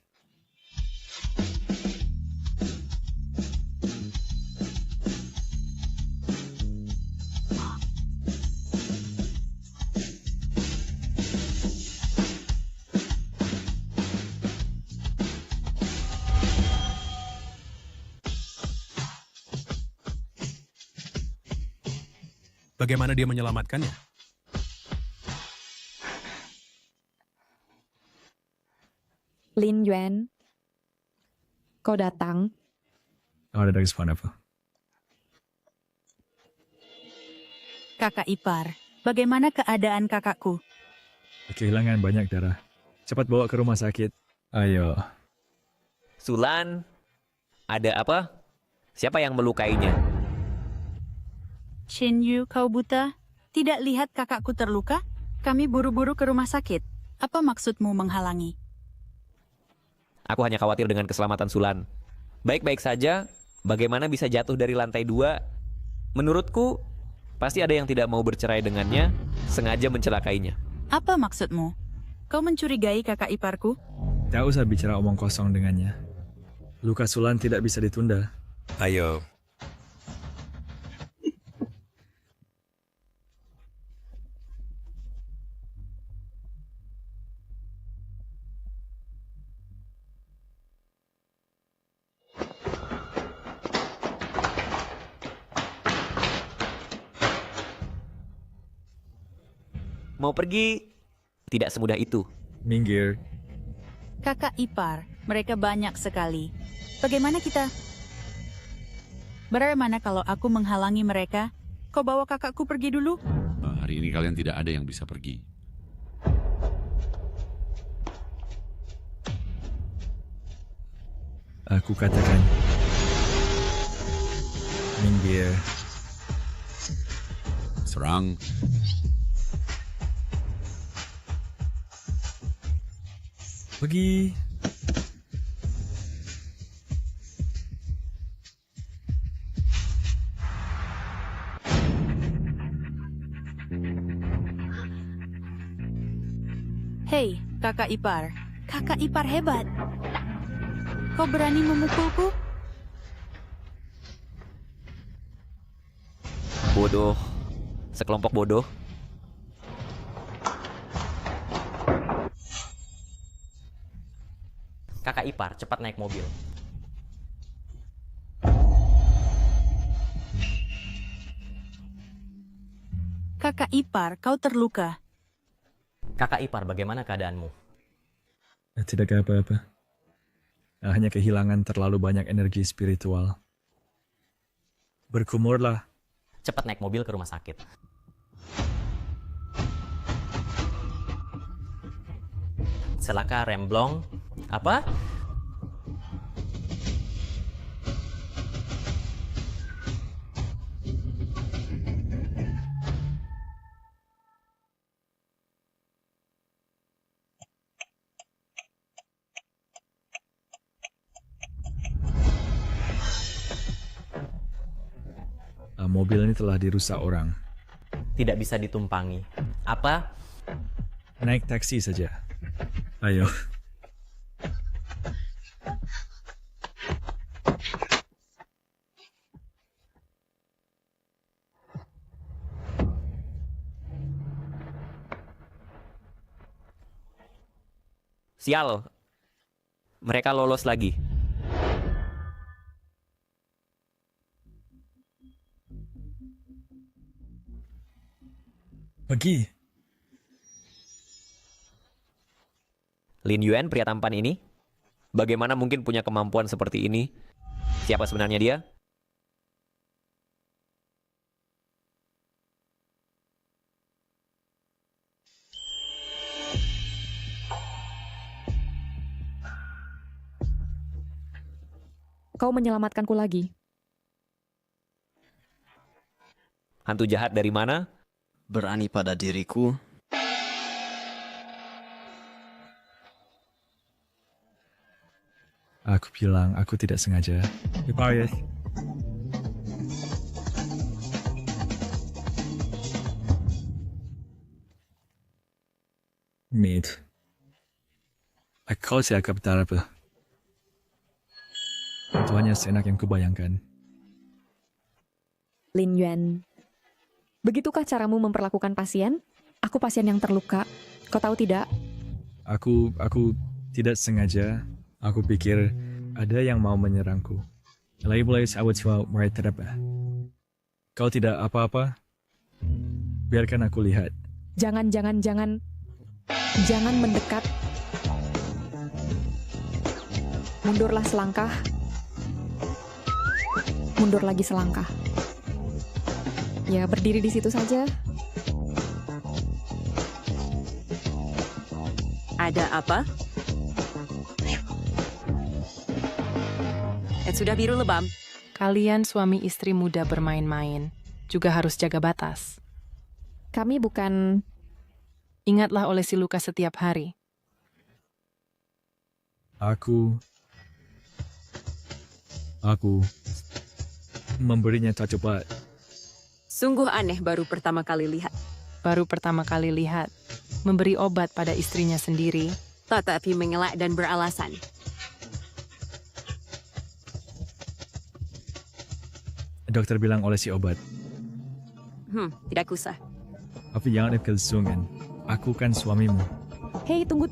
Bagaimana dia menyelamatkannya? Lin Yuan, kau datang. Ada respon apa? Kakak ipar, bagaimana keadaan kakakku? Kehilangan banyak darah. Cepat bawa ke rumah sakit. Ayo. Sulan, ada apa? Siapa yang melukainya? Shin Yu, kau buta? Tidak lihat kakakku terluka? Kami buru-buru ke rumah sakit. Apa maksudmu menghalangi? Aku hanya khawatir dengan keselamatan Sulan. Baik-baik saja, bagaimana bisa jatuh dari lantai 2? Menurutku, pasti ada yang tidak mau bercerai dengannya, sengaja mencelakainya. Apa maksudmu? Kau mencurigai kakak iparku? Tak usah bicara omong kosong dengannya. Luka Sulan tidak bisa ditunda. Ayo. Mau pergi? Tidak semudah itu. Minggir. Kakak ipar, mereka banyak sekali. Bagaimana kita? Bagaimana kalau aku menghalangi mereka? Kau bawa kakakku pergi dulu? Hari ini kalian tidak ada yang bisa pergi. Aku katakan. Minggir. Serang. Pergi. Hei, kakak ipar. Kakak ipar hebat. Kau berani memukulku? Bodoh. Sekelompok bodoh. Kakak ipar, cepat naik mobil. Kakak ipar, kau terluka. Kakak ipar, bagaimana keadaanmu? Tidak apa-apa. Hanya kehilangan terlalu banyak energi spiritual. Berkumurlah. Cepat naik mobil ke rumah sakit. Celaka remblong. Apa? Mobil ini telah dirusak orang. Tidak bisa ditumpangi. Apa? Naik taksi saja. Ayo. Sial. Mereka lolos lagi. Pergi. Lin Yuan, pria tampan ini? Bagaimana mungkin punya kemampuan seperti ini? Siapa sebenarnya dia? Kau menyelamatkanku lagi. Hantu jahat dari mana? Berani pada diriku. Aku bilang aku tidak sengaja. Goodbye. Mate. Kau siap apa? Itu hanya seenak yang kubayangkan. Lin Yuan, begitukah caramu memperlakukan pasien? Aku pasien yang terluka. Kau tahu tidak? Aku tidak sengaja. Aku pikir ada yang mau menyerangku. Lagi mulai awal mulai terapa. Kau tidak apa-apa? Biarkan aku lihat. Jangan mendekat. Mundurlah selangkah. Mundur lagi selangkah. Ya, berdiri di situ saja. Ada apa? Sudah biru lebam. Kalian suami istri muda bermain-main, juga harus jaga batas. Kami bukan... Ingatlah oleh si Lukas setiap hari. Aku memberinya cepat. Sungguh aneh baru pertama kali lihat. Memberi obat pada istrinya sendiri. Tetapi mengelak dan beralasan. Dokter bilang olesi obat. Tidak usah. Tapi jangan kelsungan. Aku kan suamimu. Hei, tunggu.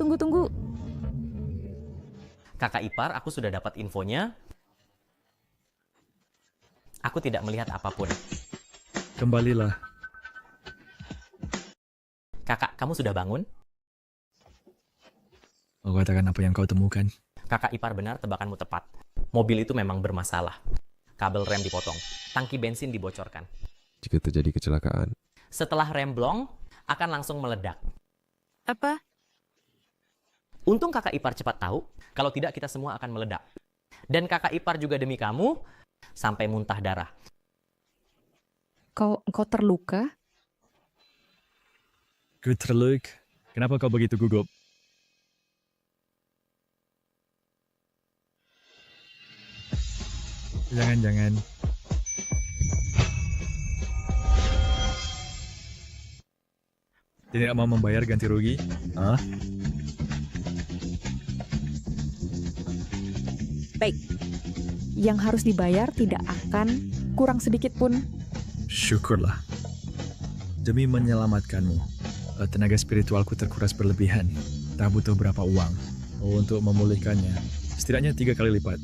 Kakak ipar, aku sudah dapat infonya. Aku tidak melihat apapun. Kembalilah. Kakak, kamu sudah bangun? Kau katakan apa yang kau temukan. Kakak ipar, benar tebakanmu tepat. Mobil itu memang bermasalah. Kabel rem dipotong. Tangki bensin dibocorkan. Jika terjadi kecelakaan. Setelah rem blong, akan langsung meledak. Apa? Untung kakak ipar cepat tahu, kalau tidak kita semua akan meledak. Dan kakak ipar juga demi kamu, sampai muntah darah. Kau terluka? Ku terluka. Kenapa kau begitu gugup? Jangan. Tidak mau membayar ganti rugi? Baik. Yang harus dibayar tidak akan kurang sedikit pun. Syukurlah. Demi menyelamatkanmu, tenaga spiritualku terkuras berlebihan. Tak butuh berapa uang. Untuk memulihkannya, setidaknya 3 kali lipat.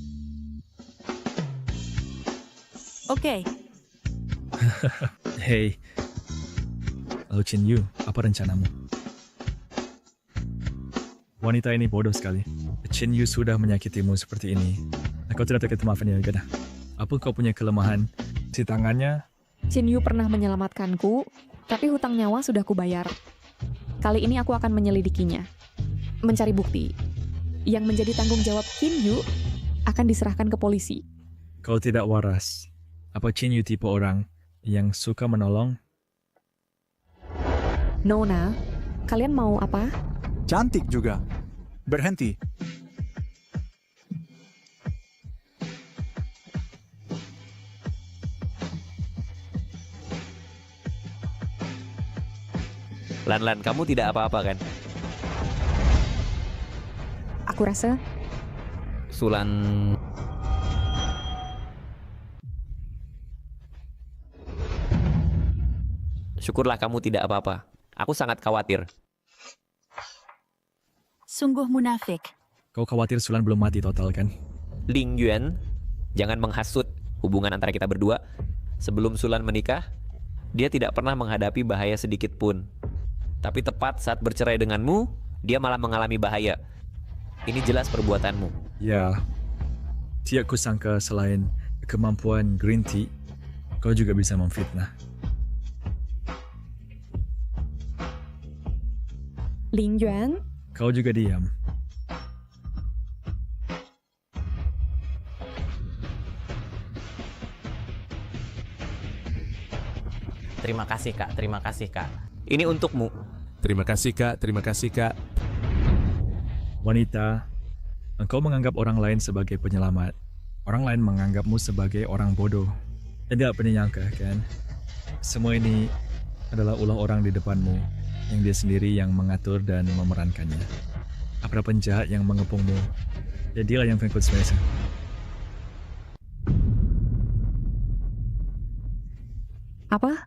Oke. Hei. Lalu Chin Yu, apa rencanamu? Wanita ini bodoh sekali. Chin Yu sudah menyakitimu seperti ini. Kau tidak terkait maafnya, kan? Apa kau punya kelemahan di tangannya? Chin Yu pernah menyelamatkanku, tapi hutang nyawa sudah kubayar. Kali ini aku akan menyelidikinya. Mencari bukti. Yang menjadi tanggung jawab Chin Yu akan diserahkan ke polisi. Kau tidak waras. Apa Chin Yu tipe orang yang suka menolong? Nona, kalian mau apa? Cantik juga. Berhenti. Lan, kamu tidak apa-apa kan? Aku rasa Sulan... Syukurlah kamu tidak apa-apa. Aku sangat khawatir. Sungguh munafik. Kau khawatir Sulan belum mati total kan? Ling Yuan, jangan menghasut hubungan antara kita berdua. Sebelum Sulan menikah, dia tidak pernah menghadapi bahaya sedikit pun. Tapi tepat saat bercerai denganmu, dia malah mengalami bahaya. Ini jelas perbuatanmu. Ya, tidak kusangka selain kemampuan Green Tea, kau juga bisa memfitnah. Ling Yuan? Kau juga diam. Terima kasih, Kak. Terima kasih, Kak. Ini untukmu. Terima kasih, Kak. Terima kasih, Kak. Wanita, engkau menganggap orang lain sebagai penyelamat. Orang lain menganggapmu sebagai orang bodoh. Tidak pernah nyangka, kan? Semua ini adalah ulah orang di depanmu. Yang dia sendiri yang mengatur dan memerankannya. Apa penjahat yang mengepungmu? Jadilah yang pengikut semesta. Apa?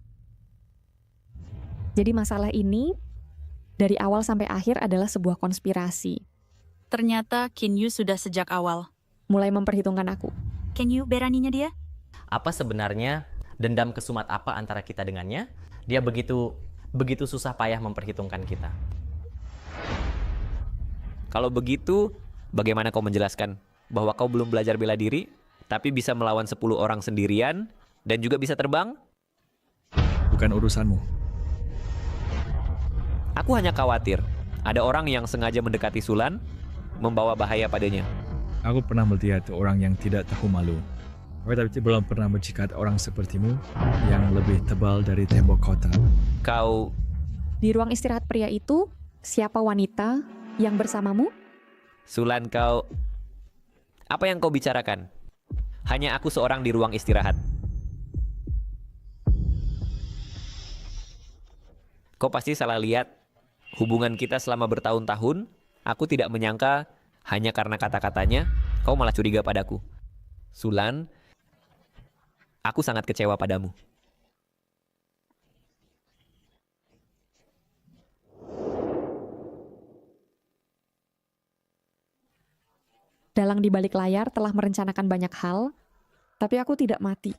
Jadi masalah ini dari awal sampai akhir adalah sebuah konspirasi. Ternyata Qin Yu sudah sejak awal. Mulai memperhitungkan aku. Qin Yu beraninya dia? Apa sebenarnya dendam kesumat apa antara kita dengannya? Dia begitu susah payah memperhitungkan kita. Kalau begitu, bagaimana kau menjelaskan bahwa kau belum belajar bela diri, tapi bisa melawan 10 orang sendirian, dan juga bisa terbang? Bukan urusanmu. Aku hanya khawatir, ada orang yang sengaja mendekati Sulan, membawa bahaya padanya. Aku pernah melihat orang yang tidak tahu malu. Tapi belum pernah menjikat orang sepertimu yang lebih tebal dari tembok kota. Kau... Di ruang istirahat pria itu, siapa wanita yang bersamamu? Sulan, kau... Apa yang kau bicarakan? Hanya aku seorang di ruang istirahat. Kau pasti salah lihat. Hubungan kita selama bertahun-tahun, aku tidak menyangka hanya karena kata-katanya, kau malah curiga padaku. Sulan, aku sangat kecewa padamu. Dalang di balik layar telah merencanakan banyak hal, tapi aku tidak mati.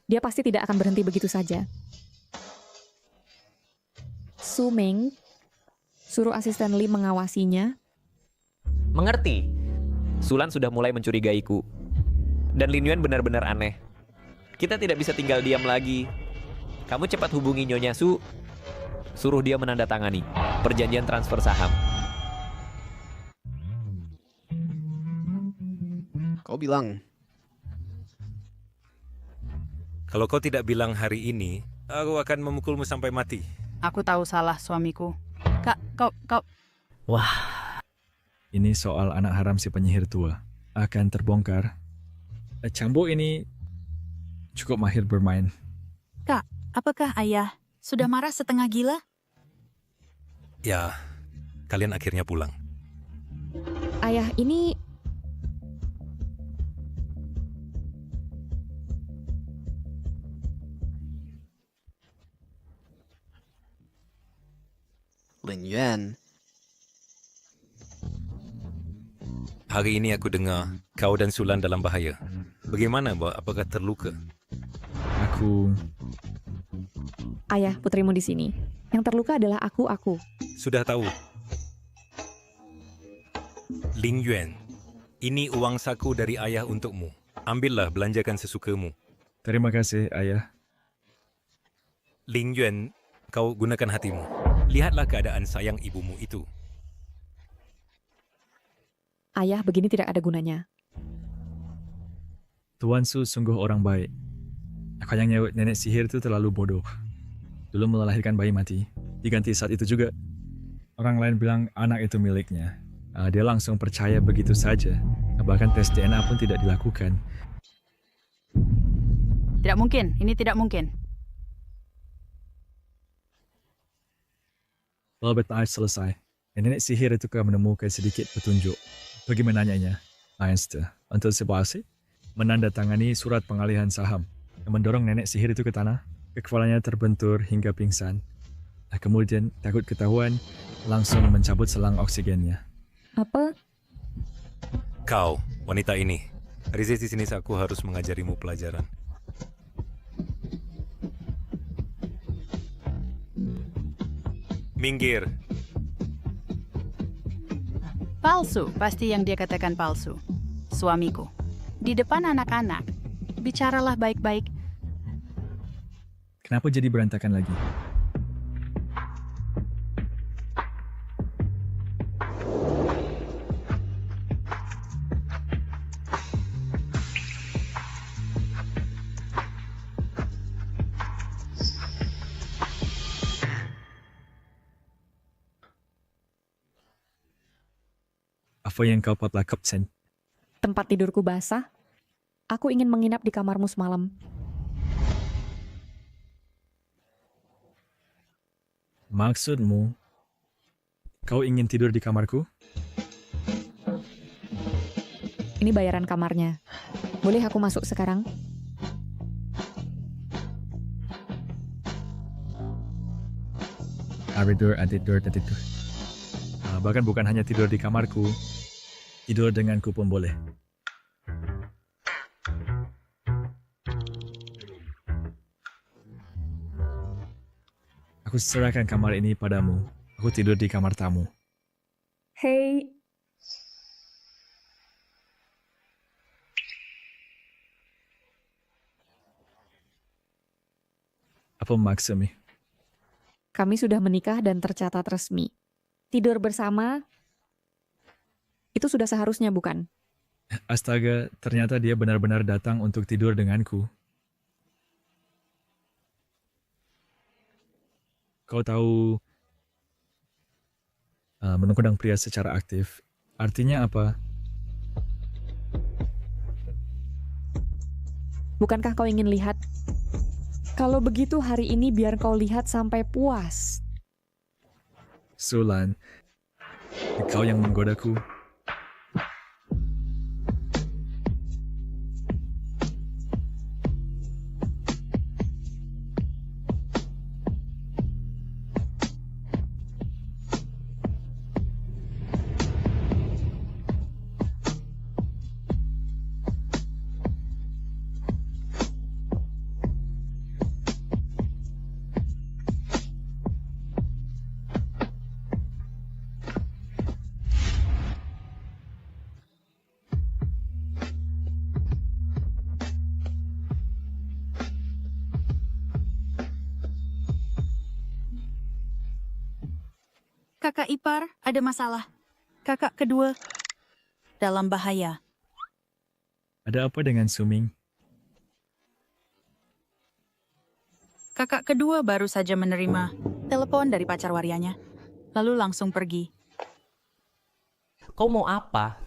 Dia pasti tidak akan berhenti begitu saja. Su Ming suruh asisten Lee mengawasinya. Mengerti. Sulan sudah mulai mencurigaiku. Dan Lin Yuan benar-benar aneh. Kita tidak bisa tinggal diam lagi. Kamu cepat hubungi Nyonya Su. Suruh dia menandatangani perjanjian transfer saham. Kau bilang. Kalau kau tidak bilang hari ini, aku akan memukulmu sampai mati. Aku tahu salah suamiku. Kak, kau... Wah. Ini soal anak haram si penyihir tua. Akan terbongkar. Cambuk ini cukup mahir bermain. Kak, apakah ayah sudah marah setengah gila? Ya, kalian akhirnya pulang. Ayah ini... Lin Yuan. Hari ini aku dengar kau dan Sulan dalam bahaya. Bagaimana, Mbak? Apakah terluka? Aku... Ayah, putrimu di sini. Yang terluka adalah aku. Sudah tahu. Ling Yuan, ini uang saku dari ayah untukmu. Ambillah, belanjakan sesukamu. Terima kasih, ayah. Ling Yuan, kau gunakan hatimu. Lihatlah keadaan sayang ibumu itu. Ayah, begini tidak ada gunanya. Tuan Su sungguh orang baik. Aku yang nyebut nenek sihir itu terlalu bodoh. Dulu melahirkan bayi mati. Diganti saat itu juga. Orang lain bilang anak itu miliknya. Dia langsung percaya begitu saja. Bahkan tes DNA pun tidak dilakukan. Tidak mungkin, ini tidak mungkin. Albert Einstein selesai. Nenek sihir itu akan menemukan sedikit petunjuk. Pergi menanyanya, Einstein, untuk sebuah aksi, menandatangani surat pengalihan saham yang mendorong nenek sihir itu ke tanah. Kepalanya terbentur hingga pingsan. Kemudian, takut ketahuan, langsung mencabut selang oksigennya. Apa? Kau, wanita ini. Riza di sini aku harus mengajarimu pelajaran. Minggir. Palsu, pasti yang dia katakan palsu. Suamiku. Di depan anak-anak. Bicaralah baik-baik. Kenapa jadi berantakan lagi? Apa yang kau patlah Kapten? Tempat tidurku basah. Aku ingin menginap di kamarmu semalam. Maksudmu, kau ingin tidur di kamarku? Ini bayaran kamarnya. Boleh aku masuk sekarang? Tidur. Bahkan bukan hanya tidur di kamarku, tidur denganku pun boleh. Aku serahkan kamar ini padamu. Aku tidur di kamar tamu. Hei, Apa maksudmu? kami sudah menikah dan tercatat resmi. Tidur bersama, itu sudah seharusnya, bukan? Astaga, ternyata dia benar-benar datang untuk tidur denganku. Kau tahu, menunggang pria secara aktif, artinya apa? Bukankah kau ingin lihat? Kalau begitu hari ini biar kau lihat sampai puas. Sulan, kau yang menggodaku. Kakak ipar ada masalah. Kakak kedua dalam bahaya. Ada apa dengan Suming? Kakak kedua baru saja menerima telepon dari pacar warianya, lalu langsung pergi. Kau mau apa?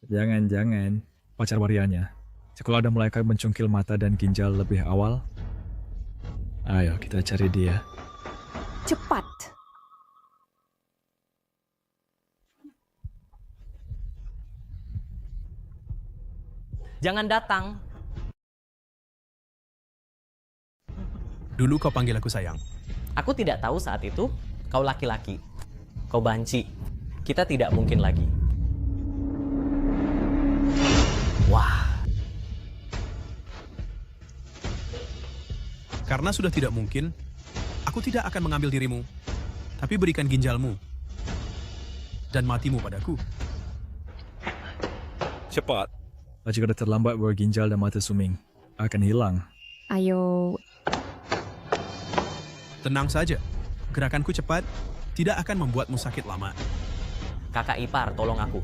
Jangan-jangan pacar warianya. Sekolah ada mulai mencungkil mata dan ginjal lebih awal. Ayo kita cari dia. Cepat. Jangan datang. Dulu kau panggil aku sayang. Aku tidak tahu saat itu kau laki-laki. Kau banci. Kita tidak mungkin lagi. Wah. Karena sudah tidak mungkin, aku tidak akan mengambil dirimu, tapi berikan ginjalmu dan matimu padaku. Cepat. Jika sudah terlambat bahwa ginjal dan mata Suming akan hilang. Ayo. Tenang saja, gerakanku cepat, tidak akan membuatmu sakit lama. Kakak ipar, tolong aku.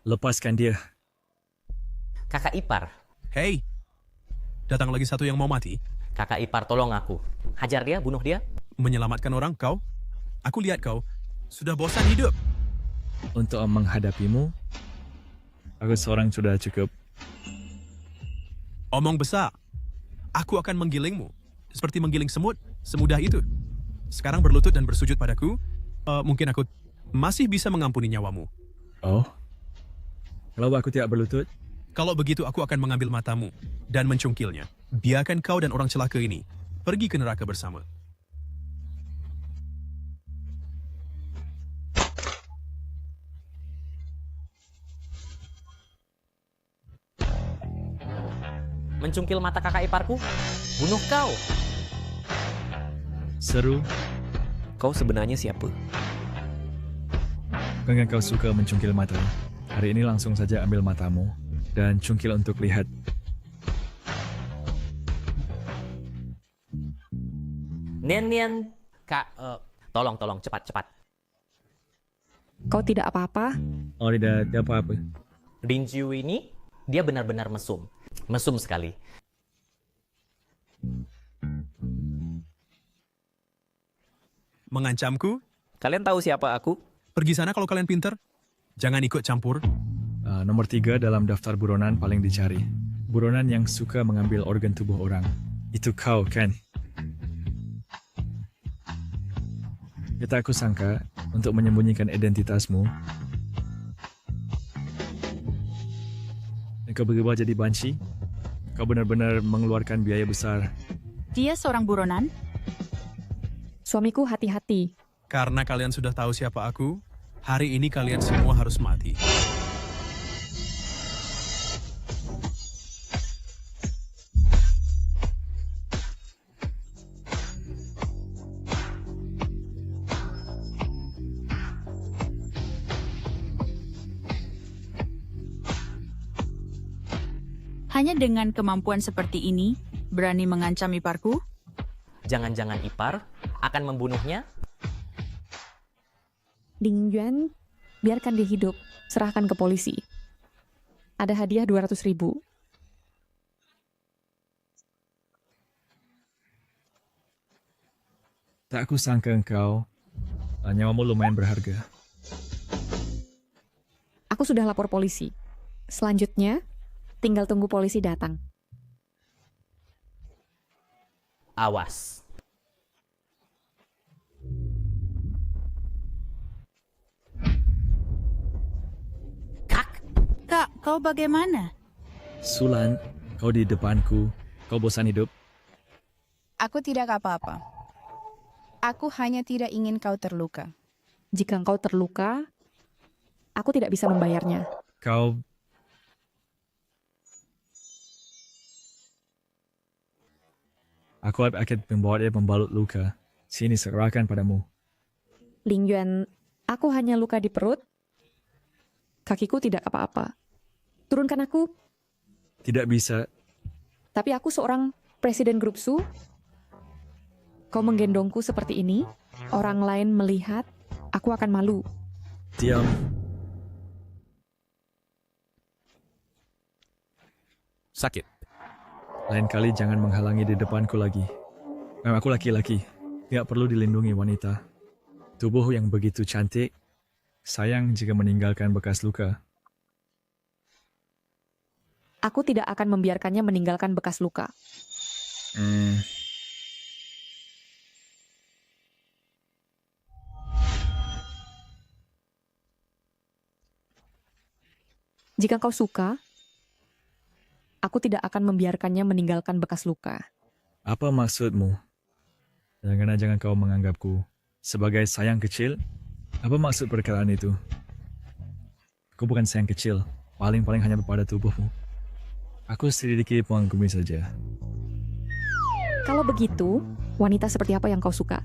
Lepaskan dia. Kakak ipar. Hei, datang lagi satu yang mau mati. Kakak ipar, tolong aku. Hajar dia, bunuh dia. Menyelamatkan orang kau? Aku lihat kau sudah bosan hidup. Untuk menghadapimu, aku seorang sudah cukup. Omong besar. Aku akan menggilingmu. Seperti menggiling semut, semudah itu. Sekarang berlutut dan bersujud padaku. Mungkin aku masih bisa mengampuni nyawamu. Oh? Kalau aku tidak berlutut? Kalau begitu aku akan mengambil matamu dan mencungkilnya. Biarkan kau dan orang celaka ini pergi ke neraka bersama. Mencungkil mata kakak iparku? Bunuh kau. Seru. Kau sebenarnya siapa? Bukankah kau suka mencungkil mata? Hari ini langsung saja ambil matamu dan cungkil untuk lihat. Nian. Kak, tolong, cepat. Kau tidak apa-apa? Oh, tidak apa-apa. Rinju ini, dia benar-benar mesum. Mesum sekali. Mengancamku? Kalian tahu siapa aku? Pergi sana kalau kalian pintar. Jangan ikut campur. Nomor 3 dalam daftar buronan paling dicari. Buronan yang suka mengambil organ tubuh orang. Itu kau, kan? Kita aku sangka untuk menyembunyikan identitasmu. Dan kau berubah jadi banci? Kau benar-benar mengeluarkan biaya besar. Dia seorang buronan? Suamiku hati-hati. Karena kalian sudah tahu siapa aku, Hari ini kalian semua harus mati. Hanya dengan kemampuan seperti ini, berani mengancam iparku? Jangan-jangan ipar akan membunuhnya? Ling Yuan, biarkan dia hidup. Serahkan ke polisi. Ada hadiah 200.000. Tak kusangka engkau, nyawamu lumayan berharga. Aku sudah lapor polisi. Selanjutnya, tinggal tunggu polisi datang. Awas. Kak, kau bagaimana? Sulan, kau di depanku. Kau bosan hidup? Aku tidak apa-apa. Aku hanya tidak ingin kau terluka. Jika engkau terluka, aku tidak bisa membayarnya. Kau... Aku akan membawa dia membalut luka. Sini, serahkan padamu. Ling Yuan, aku hanya luka di perut. Kakiku tidak apa-apa. Turunkan aku. Tidak bisa. Tapi aku seorang presiden grup Su. Kau menggendongku seperti ini, orang lain melihat, aku akan malu. Diam. Sakit. Lain kali jangan menghalangi di depanku lagi. Aku laki-laki, tidak perlu dilindungi wanita. Tubuh yang begitu cantik, sayang jika meninggalkan bekas luka. Aku tidak akan membiarkannya meninggalkan bekas luka. Jika kau suka, aku tidak akan membiarkannya meninggalkan bekas luka. Apa maksudmu? Jangan kau menganggapku sebagai sayang kecil? Apa maksud perkataan itu? Aku bukan sayang kecil, paling-paling hanya pada tubuhmu. Aku sedikit penggumi saja. Kalau begitu, wanita seperti apa yang kau suka?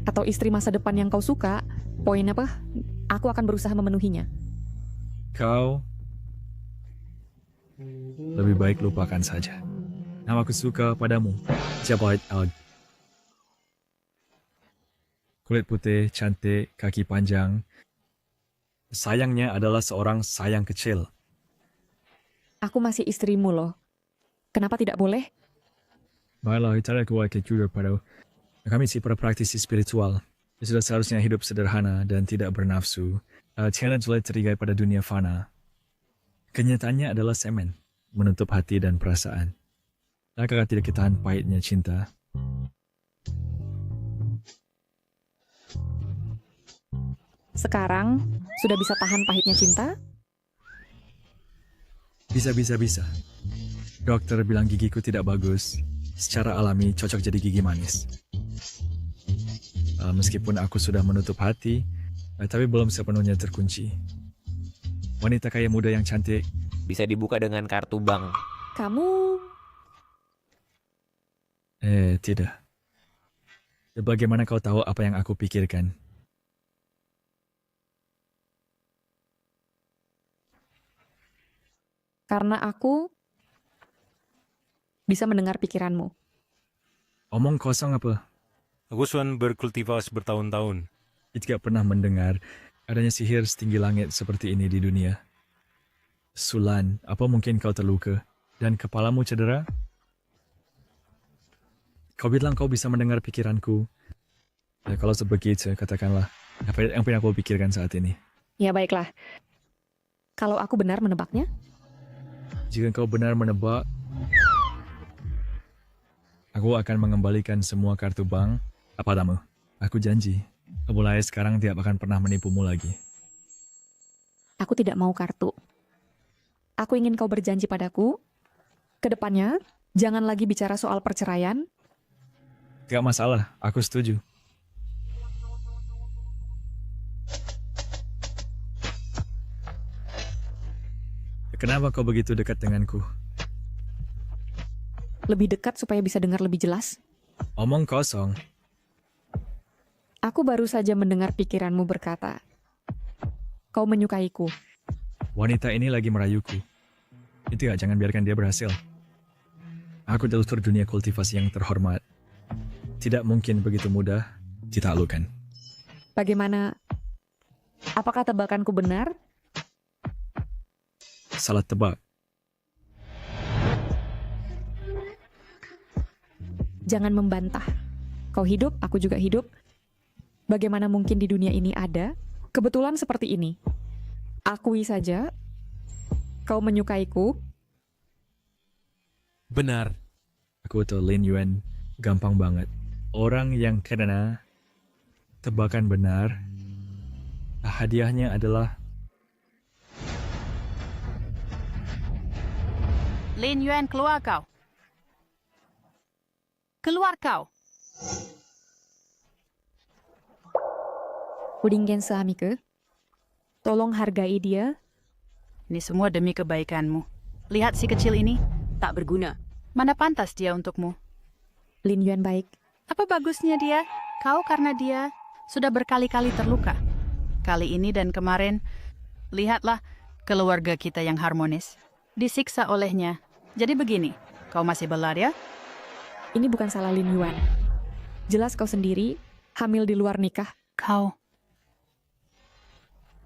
Atau istri masa depan yang kau suka? Poin apa? Aku akan berusaha memenuhinya. Kau lebih baik lupakan saja. Namaku suka padamu, Jabait Al. Kulit putih, cantik, kaki panjang. Sayangnya adalah seorang sayang kecil. Aku masih istrimu loh. Kenapa tidak boleh? Baiklah, cara aku akan jujur pada kami sih para praktisi spiritual. Sudah seharusnya hidup sederhana dan tidak bernafsu. Tiada jelek terikat pada dunia fana. Kenyataannya adalah semen, menutup hati dan perasaan. Kakak tidak ketahan pahitnya cinta. Sekarang, sudah bisa tahan pahitnya cinta? Bisa. Dokter bilang gigiku tidak bagus. Secara alami cocok jadi gigi manis. Meskipun aku sudah menutup hati, tapi belum sepenuhnya terkunci. Wanita kaya muda yang cantik. Bisa dibuka dengan kartu bank. Kamu... Tidak. Bagaimana kau tahu apa yang aku pikirkan? Karena aku bisa mendengar pikiranmu. Omong kosong apa? Aku sudah berkultivasi bertahun-tahun. Tidak pernah mendengar adanya sihir setinggi langit seperti ini di dunia. Sulan, apa mungkin kau terluka dan kepalamu cedera? Kau bilang kau bisa mendengar pikiranku. Kalau sebegitu, katakanlah apa yang aku pikirkan saat ini. Ya baiklah. Kalau aku benar menebaknya? Jika kau benar menebak, aku akan mengembalikan semua kartu bank padamu. Aku janji, mulai sekarang tidak akan pernah menipumu lagi. Aku tidak mau kartu. Aku ingin kau berjanji padaku, ke depannya jangan lagi bicara soal perceraian. Tidak masalah, aku setuju. Kenapa kau begitu dekat denganku? Lebih dekat supaya bisa dengar lebih jelas. Omong kosong. Aku baru saja mendengar pikiranmu berkata, kau menyukaiku. Wanita ini lagi merayuku. Itu ya, jangan biarkan dia berhasil. Aku telusur dunia kultivasi yang terhormat. Tidak mungkin begitu mudah ditaklukkan. Bagaimana? Apakah tebakanku benar? Salah tebak. Jangan membantah. Kau hidup, aku juga hidup. Bagaimana mungkin di dunia ini ada kebetulan seperti ini? Akui saja, kau menyukaiku. Benar. Aku tahu Lin Yuan gampang banget. Orang yang karena tebakan benar, hadiahnya adalah Lin Yuan, keluar kau. Keluar kau. Udingen Sahamike, tolong hargai dia. Ini semua demi kebaikanmu. Lihat si kecil ini. Tak berguna. Mana pantas dia untukmu? Lin Yuan baik. Apa bagusnya dia? Kau karena dia sudah berkali-kali terluka. Kali ini dan kemarin, lihatlah keluarga kita yang harmonis. Disiksa olehnya. Jadi begini, kau masih belar ya? Ini bukan salah Lin Yuan. Jelas kau sendiri hamil di luar nikah. Kau.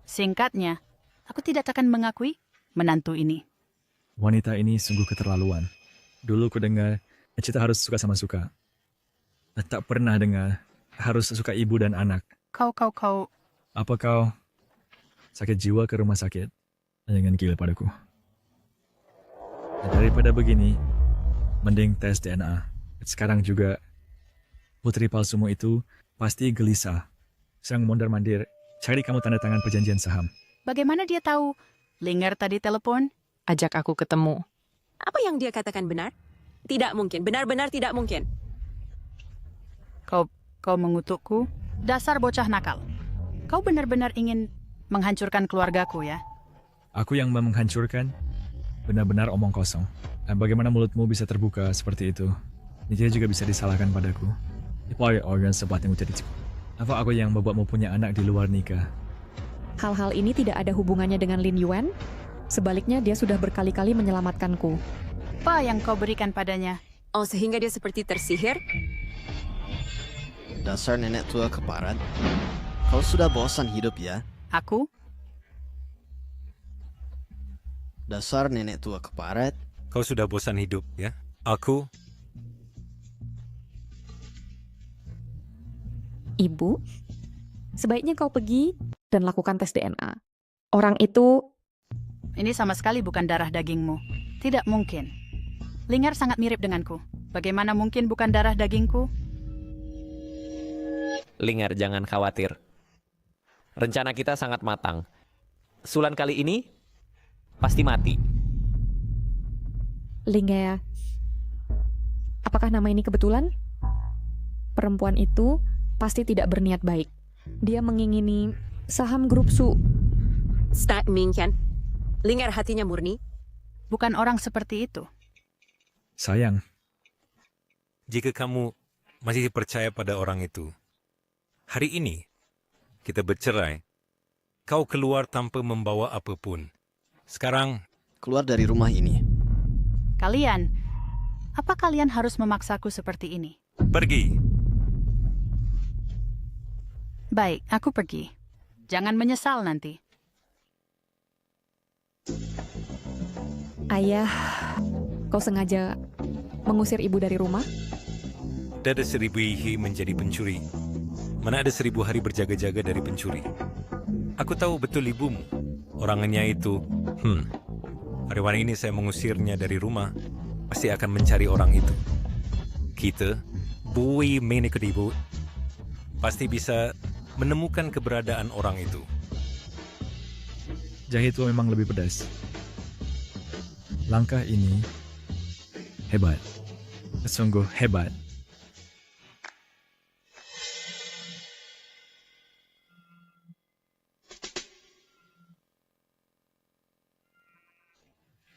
Singkatnya, aku tidak akan mengakui menantu ini. wanita ini sungguh keterlaluan. Dulu ku dengar cinta harus suka sama suka. Tak pernah dengar harus suka ibu dan anak. Kau. Apa kau sakit jiwa ke rumah sakit? Jangan gila padaku. Daripada begini, mending tes DNA. Sekarang juga, putri palsumu itu pasti gelisah. Sedang mondar-mandir, cari kamu tanda tangan perjanjian saham. Bagaimana dia tahu? Linger tadi telepon? Ajak aku ketemu. Apa yang dia katakan benar? Tidak mungkin, benar-benar tidak mungkin. Kau mengutukku? Dasar bocah nakal. Kau benar-benar ingin menghancurkan keluargaku ya? Aku yang menghancurkan, benar-benar omong kosong. Bagaimana mulutmu bisa terbuka seperti itu? Dia juga bisa disalahkan padaku. Apa orang sepatnya jadi cukup? Apa aku yang membuatmu punya anak di luar nikah? Hal-hal ini tidak ada hubungannya dengan Lin Yuan. Sebaliknya dia sudah berkali-kali menyelamatkanku. Apa yang kau berikan padanya? Oh, sehingga dia seperti tersihir? Dasar nenek tua keparat. Kau sudah bosan hidup ya? Aku? Dasar nenek tua keparat. Kau sudah bosan hidup ya? Aku? Ibu, sebaiknya kau pergi dan lakukan tes DNA. Orang itu... Ini sama sekali bukan darah dagingmu. Tidak mungkin. Linger sangat mirip denganku. Bagaimana mungkin bukan darah dagingku? Linger, jangan khawatir. Rencana kita sangat matang. Sulan kali ini pasti mati. Linger, apakah nama ini kebetulan? Perempuan itu pasti tidak berniat baik. Dia mengingini saham grup Su. Stak Mingken. Linger hatinya murni. Bukan orang seperti itu. Sayang. Jika kamu masih percaya pada orang itu, hari ini kita bercerai. Kau keluar tanpa membawa apapun. Sekarang, keluar dari rumah ini. Kalian, apa kalian harus memaksaku seperti ini? Pergi. Baik, aku pergi. Jangan menyesal nanti. Ayah, kau sengaja mengusir ibu dari rumah? Dada 1000 ihi menjadi pencuri. Mana ada 1000 hari berjaga-jaga dari pencuri. Aku tahu betul ibumu. Orangnya itu, hari ini saya mengusirnya dari rumah, pasti akan mencari orang itu. Kita, bui menikut ibu, pasti bisa menemukan keberadaan orang itu. Jahit itu memang lebih pedas. Langkah ini hebat. Sungguh hebat.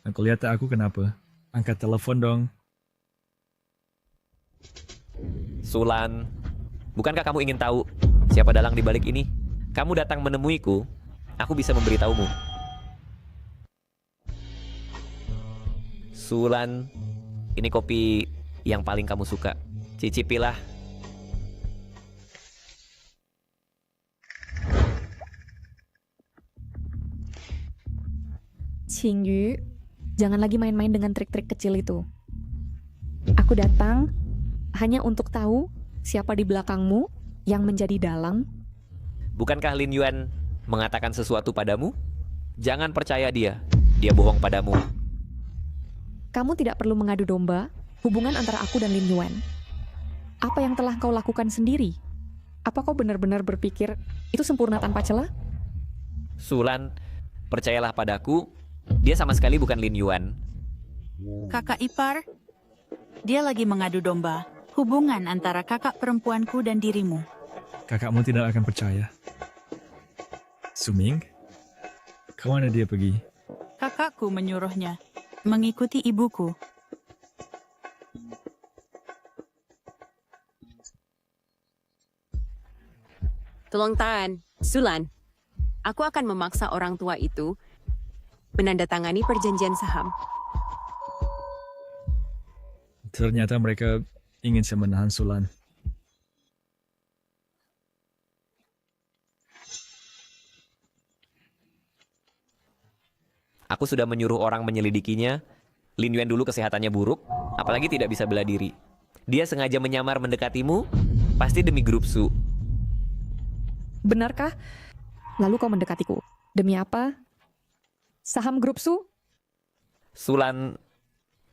Aku lihat aku kenapa. Angkat telepon dong. Sulan, bukankah kamu ingin tahu siapa dalang di balik ini? Kamu datang menemuiku, aku bisa memberitahumu. Sulan, ini kopi yang paling kamu suka. Cicipilah. Qingyu, jangan lagi main-main dengan trik-trik kecil itu. Aku datang hanya untuk tahu siapa di belakangmu yang menjadi dalang. Bukankah Lin Yuan mengatakan sesuatu padamu? Jangan percaya dia. Dia bohong padamu. Kamu tidak perlu mengadu domba hubungan antara aku dan Lin Yuan. Apa yang telah kau lakukan sendiri? Apa kau benar-benar berpikir itu sempurna tanpa celah? Sulan, percayalah padaku, dia sama sekali bukan Lin Yuan. Kakak ipar, dia lagi mengadu domba hubungan antara kakak perempuanku dan dirimu. Kakakmu tidak akan percaya. Suming, kemana dia pergi? Kakakku menyuruhnya mengikuti ibuku. Tolong tahan, Sulan. Aku akan memaksa orang tua itu menandatangani perjanjian saham. Ternyata mereka ingin saya menahan Sulan. Aku sudah menyuruh orang menyelidikinya. Lin Yuan dulu kesehatannya buruk, apalagi tidak bisa bela diri. Dia sengaja menyamar mendekatimu, pasti demi grup Su. Benarkah? Lalu kau mendekatiku. Demi apa? Saham grup Su? Sulan,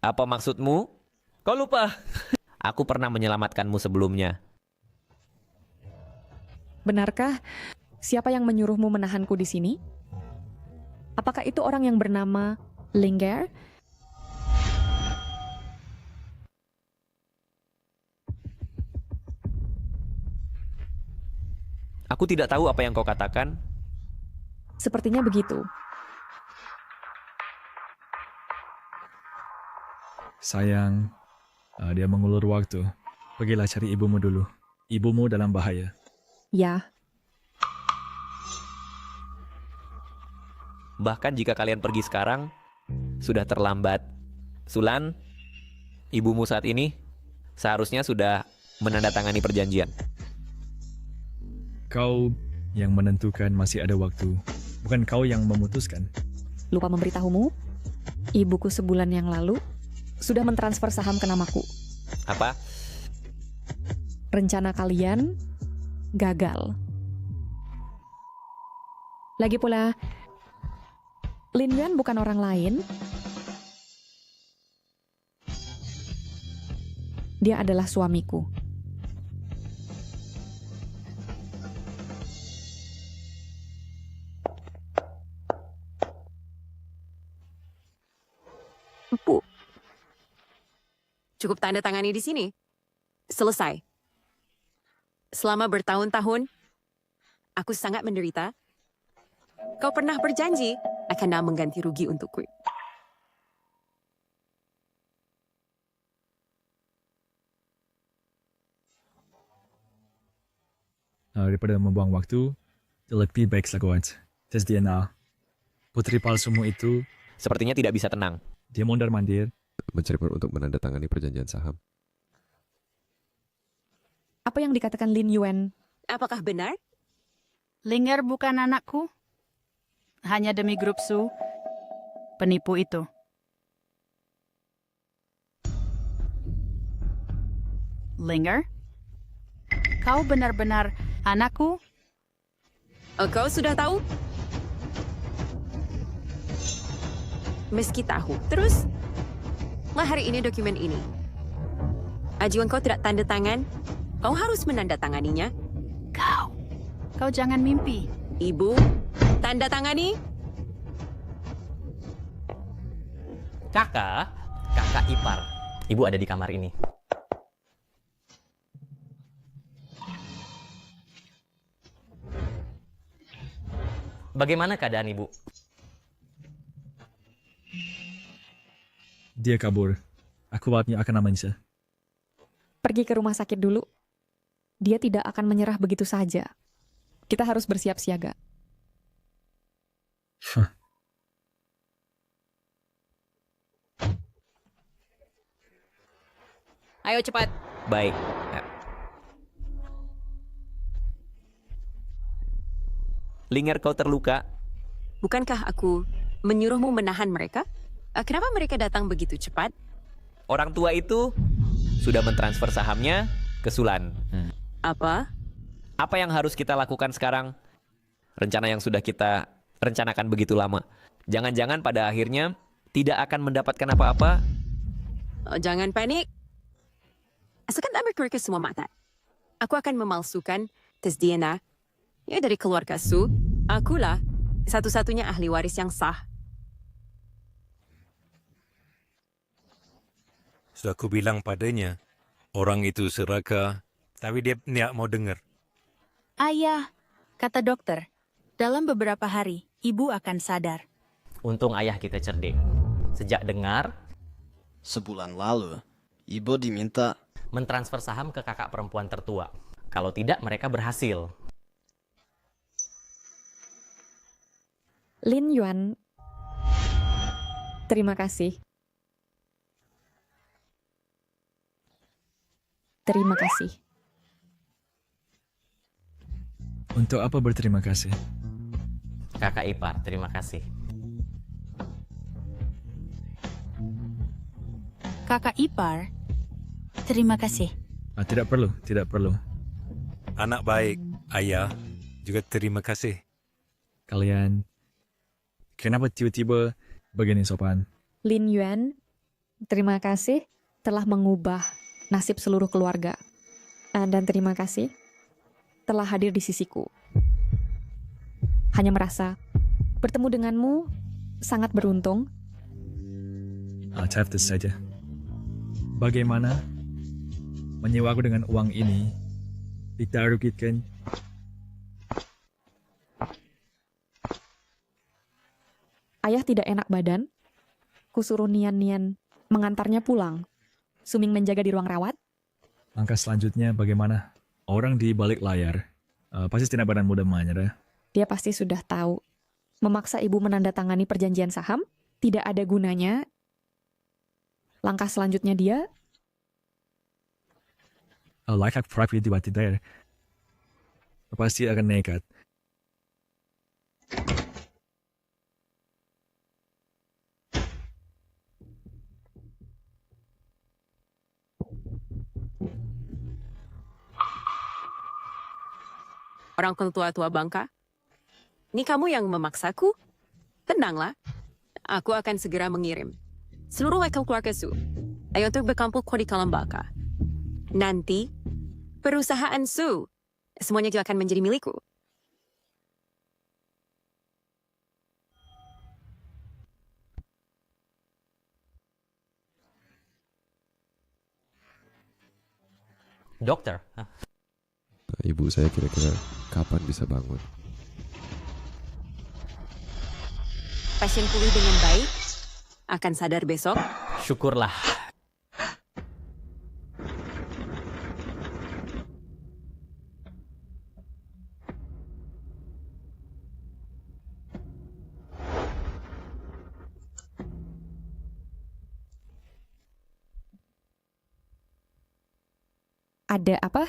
apa maksudmu? Kau lupa. Aku pernah menyelamatkanmu sebelumnya. Benarkah? Siapa yang menyuruhmu menahanku di sini? Apakah itu orang yang bernama Linger? Aku tidak tahu apa yang kau katakan. Sepertinya begitu. Sayang, dia mengulur waktu. Pergilah cari ibumu dulu. Ibumu dalam bahaya. Ya. Bahkan jika kalian pergi sekarang, sudah terlambat. Sulan, ibumu saat ini seharusnya sudah menandatangani perjanjian. Kau yang menentukan masih ada waktu. Bukan kau yang memutuskan. Lupa memberitahumu, ibuku sebulan yang lalu sudah mentransfer saham ke namaku. Apa? Rencana kalian gagal. Lagi pula, Lin Yuan bukan orang lain. Dia adalah suamiku. Bu, cukup tanda tangani di sini. Selesai. Selama bertahun-tahun, aku sangat menderita. Kau pernah berjanji akan mengganti rugi untukku. Daripada membuang waktu, lebih baik lakukan tes DNA. Putri palsumu itu sepertinya tidak bisa tenang. Dia mondar-mandir. Mencari untuk menandatangani perjanjian saham. Apa yang dikatakan Lin Yuan? Apakah benar? Linger bukan anakku. Hanya demi grup Su, penipu itu. Linger? Kau benar-benar anakku? Oh, kau sudah tahu? Meski tahu. Terus, hari ini dokumen ini. Ajuan kau tidak tanda tangan, kau harus menandatanganinya. Kau jangan mimpi. Ibu, tanda tangani. Kakak ipar. Ibu ada di kamar ini. Bagaimana keadaan ibu? Dia kabur. Aku khawatir akan amansa. Pergi ke rumah sakit dulu. Dia tidak akan menyerah begitu saja. Kita harus bersiap siaga. Ayo cepat. Baik. Linger, kau terluka? Bukankah aku menyuruhmu menahan mereka? Kenapa mereka datang begitu cepat? Orang tua itu sudah mentransfer sahamnya ke Sulan. Apa? Apa yang harus kita lakukan sekarang? Rencana yang sudah kita rencanakan begitu lama. Jangan-jangan pada akhirnya tidak akan mendapatkan apa-apa? Jangan panik. Asalkan tak berkeruh ke semua mata. Aku akan memalsukan tes DNA dari keluarga Su. Akulah satu-satunya ahli waris yang sah. Sudah aku bilang padanya, orang itu seraka, tapi dia tidak mau dengar. Ayah, kata dokter, dalam beberapa hari ibu akan sadar. Untung ayah kita cerdik. Sejak dengar, sebulan lalu, ibu diminta mentransfer saham ke kakak perempuan tertua. Kalau tidak, mereka berhasil. Lin Yuan, terima kasih. Terima kasih. Untuk apa berterima kasih? Kakak ipar, terima kasih. Kakak ipar, terima kasih. Tidak perlu, tidak perlu. Anak baik, ayah, juga terima kasih. Kalian, kenapa tiba-tiba begini sopan? Lin Yuan, terima kasih telah mengubah nasib seluruh keluarga. Dan terima kasih telah hadir di sisiku. Hanya merasa bertemu denganmu sangat beruntung. Alcaftus saja. Bagaimana menyewaku dengan uang ini ditargetkan? Ayah tidak enak badan. Kusuruh Nian-Nian mengantarnya pulang. Suming menjaga di ruang rawat. Langkah selanjutnya bagaimana? Orang di balik layar pasti tidak badan mudah menyerah. Dia pasti sudah tahu. Memaksa ibu menandatangani perjanjian saham tidak ada gunanya. Langkah selanjutnya dia like private diwati there. Pasti akan nekat. Orang tua-tua bangka? Ini kamu yang memaksaku? Tenanglah. Aku akan segera mengirim seluruh wakil keluarga Su untuk berkumpul di Kolam Baka. Nanti, perusahaan Su semuanya juga akan menjadi milikku. Dokter? Ibu saya kira-kira kapan bisa bangun? Pasien pulih dengan baik, akan sadar besok. Syukurlah. ada apa?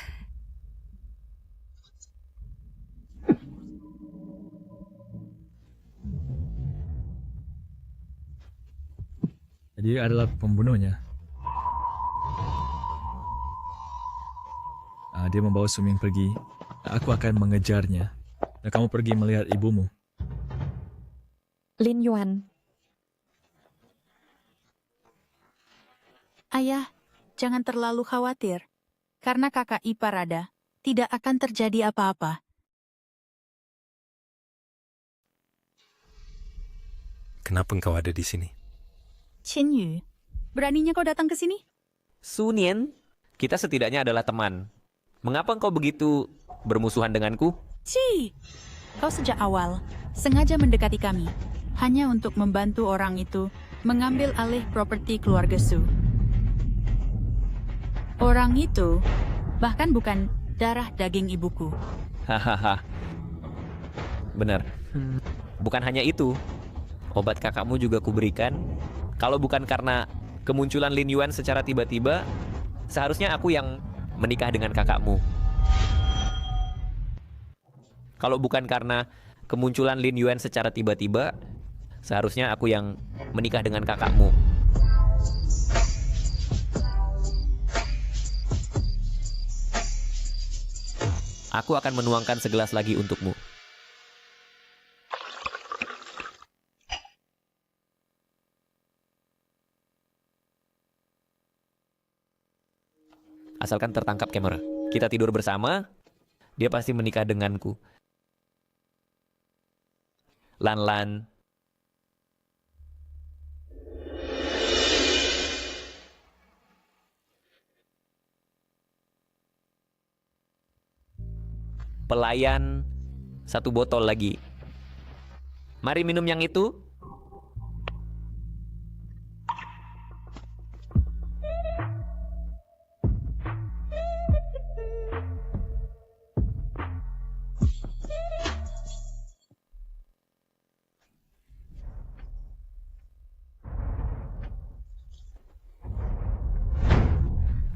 Dia adalah pembunuhnya. Dia membawa Suming pergi. Aku akan mengejarnya. Dan kamu pergi melihat ibumu. Lin Yuan. Ayah, jangan terlalu khawatir. Karena kakak ipar ada, tidak akan terjadi apa-apa. Kenapa engkau ada di sini? Qin Yu, beraninya kau datang ke sini? Su Nian, kita setidaknya adalah teman. Mengapa engkau begitu bermusuhan denganku? Ci, kau sejak awal sengaja mendekati kami, hanya untuk membantu orang itu mengambil alih properti keluarga Su. Orang itu bahkan bukan darah daging ibuku. Hahaha. Benar. Bukan hanya itu, obat kakakmu juga kuberikan. Kalau bukan karena kemunculan Lin Yuan secara tiba-tiba, seharusnya aku yang menikah dengan kakakmu. Kalau bukan karena kemunculan Lin Yuan secara tiba-tiba, seharusnya aku yang menikah dengan kakakmu. Aku akan menuangkan segelas lagi untukmu. Asalkan tertangkap kamera. Kita tidur bersama, dia pasti menikah denganku. Lan-lan. Pelayan, 1 botol lagi. Mari minum yang itu.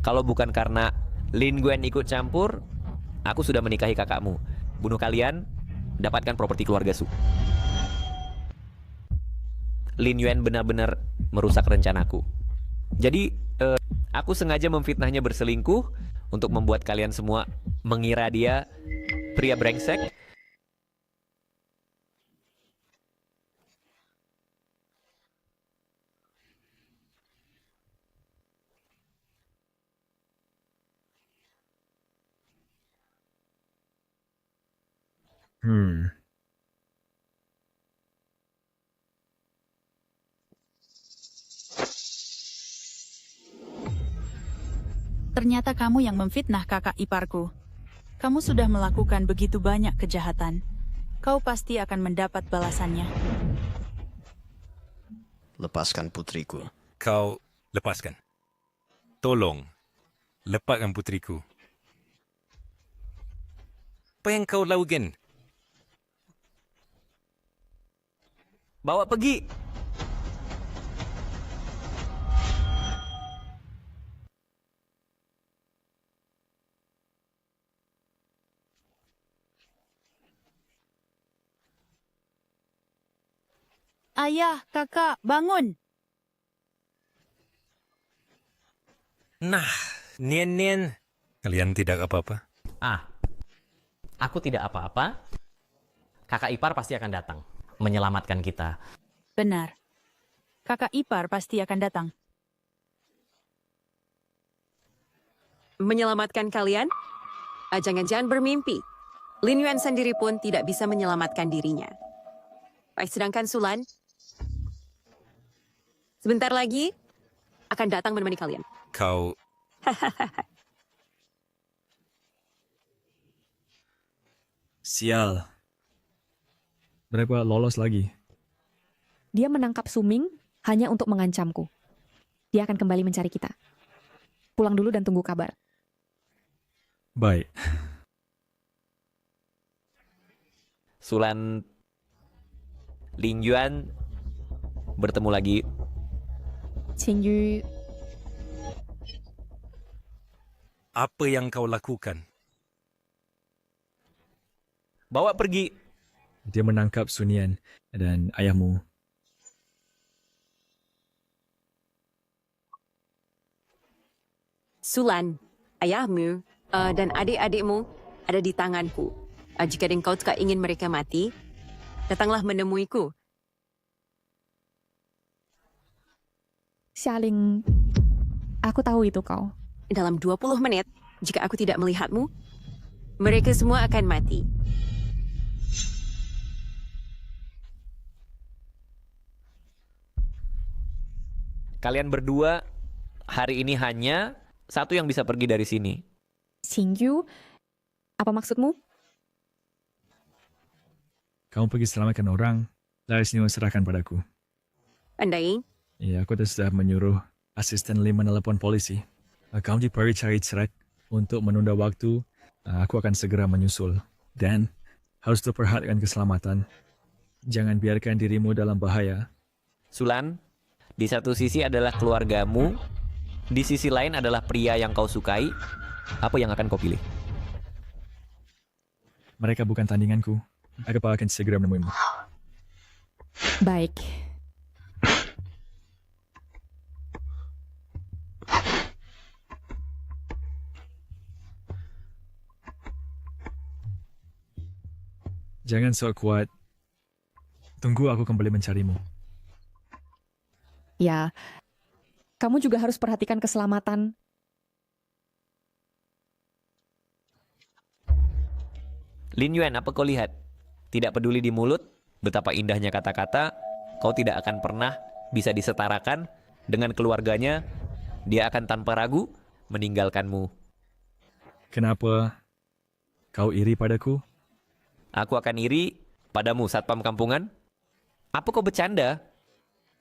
Kalau bukan karena Lin Yuan ikut campur, aku sudah menikahi kakakmu. Bunuh kalian, dapatkan properti keluarga Su. Lin Yuan benar-benar merusak rencanaku. Jadi, aku sengaja memfitnahnya berselingkuh untuk membuat kalian semua mengira dia pria brengsek. Ternyata kamu yang memfitnah kakak iparku. Kamu sudah melakukan begitu banyak kejahatan. Kau pasti akan mendapat balasannya. Lepaskan putriku. Kau lepaskan. Tolong, lepaskan putriku. Apa yang kau lakukan? Bawa pergi. Ayah, kakak, bangun. Nah, Nian-Nian. Kalian tidak apa-apa? Aku tidak apa-apa. Kakak ipar pasti akan datang menyelamatkan kita. Benar. Kakak ipar pasti akan datang. Menyelamatkan kalian? Jangan-jangan bermimpi. Lin Yuan sendiri pun tidak bisa menyelamatkan dirinya. Baik, sedangkan Sulan sebentar lagi akan datang menemani kalian. Kau... Sial. Mereka lolos lagi. Dia menangkap Suming hanya untuk mengancamku. Dia akan kembali mencari kita. Pulang dulu dan tunggu kabar. Baik. Sulan Lin Yuan bertemu lagi. Qingyu, Apa yang kau lakukan? Bawa pergi. Dia menangkap Sunian dan ayahmu. Sulan, ayahmu, dan adik-adikmu ada di tanganku. Jika engkau tak ingin mereka mati, datanglah menemuiku. Xialing, aku tahu itu kau. Dalam 20 menit, jika aku tidak melihatmu, mereka semua akan mati. Kalian berdua hari ini hanya satu yang bisa pergi dari sini. Qingyu, apa maksudmu? Kamu pergi selamatkan orang, lalu sini serahkan padaku. Pandai? Ya, aku sudah menyuruh asisten Lee menelepon polisi. Kamu diberi cari cerai untuk menunda waktu. Aku akan segera menyusul. Dan harus diperhatikan keselamatan. Jangan biarkan dirimu dalam bahaya. Sulan, di satu sisi adalah keluargamu, di sisi lain adalah pria yang kau sukai. Apa yang akan kau pilih? Mereka bukan tandinganku. Aku akan segera menemuimu. Baik. Jangan sok kuat. Tunggu aku kembali mencarimu. Ya, kamu juga harus perhatikan keselamatan. Lin Yuan, apa kau lihat? Tidak peduli di mulut, betapa indahnya kata-kata, kau tidak akan pernah bisa disetarakan dengan keluarganya. Dia akan tanpa ragu meninggalkanmu. Kenapa kau iri padaku? Aku akan iri padamu, satpam kampungan. Apa kau bercanda?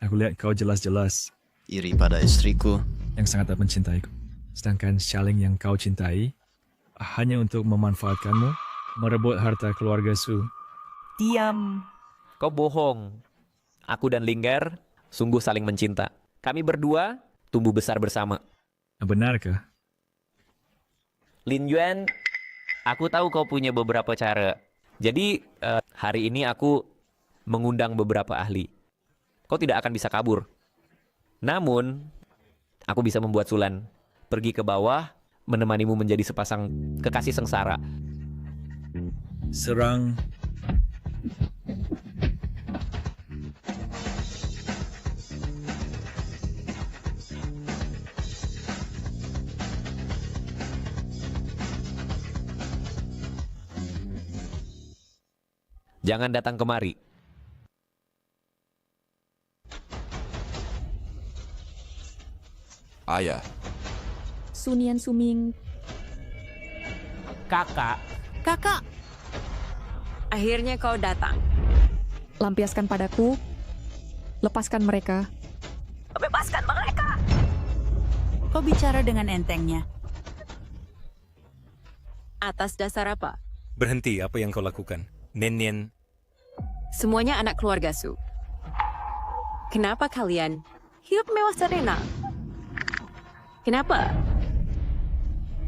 Aku lihat kau jelas-jelas iri pada istriku yang sangat mencintaiku. Sedangkan Shaling yang kau cintai hanya untuk memanfaatkanmu, merebut harta keluarga Su. Diam. Kau bohong. Aku dan Linggar sungguh saling mencinta. Kami berdua tumbuh besar bersama. Benarkah? Lin Yuan, aku tahu kau punya beberapa cara. Jadi hari ini aku mengundang beberapa ahli. Kau tidak akan bisa kabur. Namun, aku bisa membuat Sulan pergi ke bawah, menemanimu menjadi sepasang kekasih sengsara. Serang. Jangan datang kemari. Ayah. Sunian Suming. Kakak. Kakak. Akhirnya kau datang. Lampiaskan padaku. Lepaskan mereka. Bebaskan mereka. Kau bicara dengan entengnya. Atas dasar apa? Berhenti, apa yang kau lakukan? Nien. Semuanya anak keluarga Su. Kenapa kalian hidup mewah serena? Kenapa?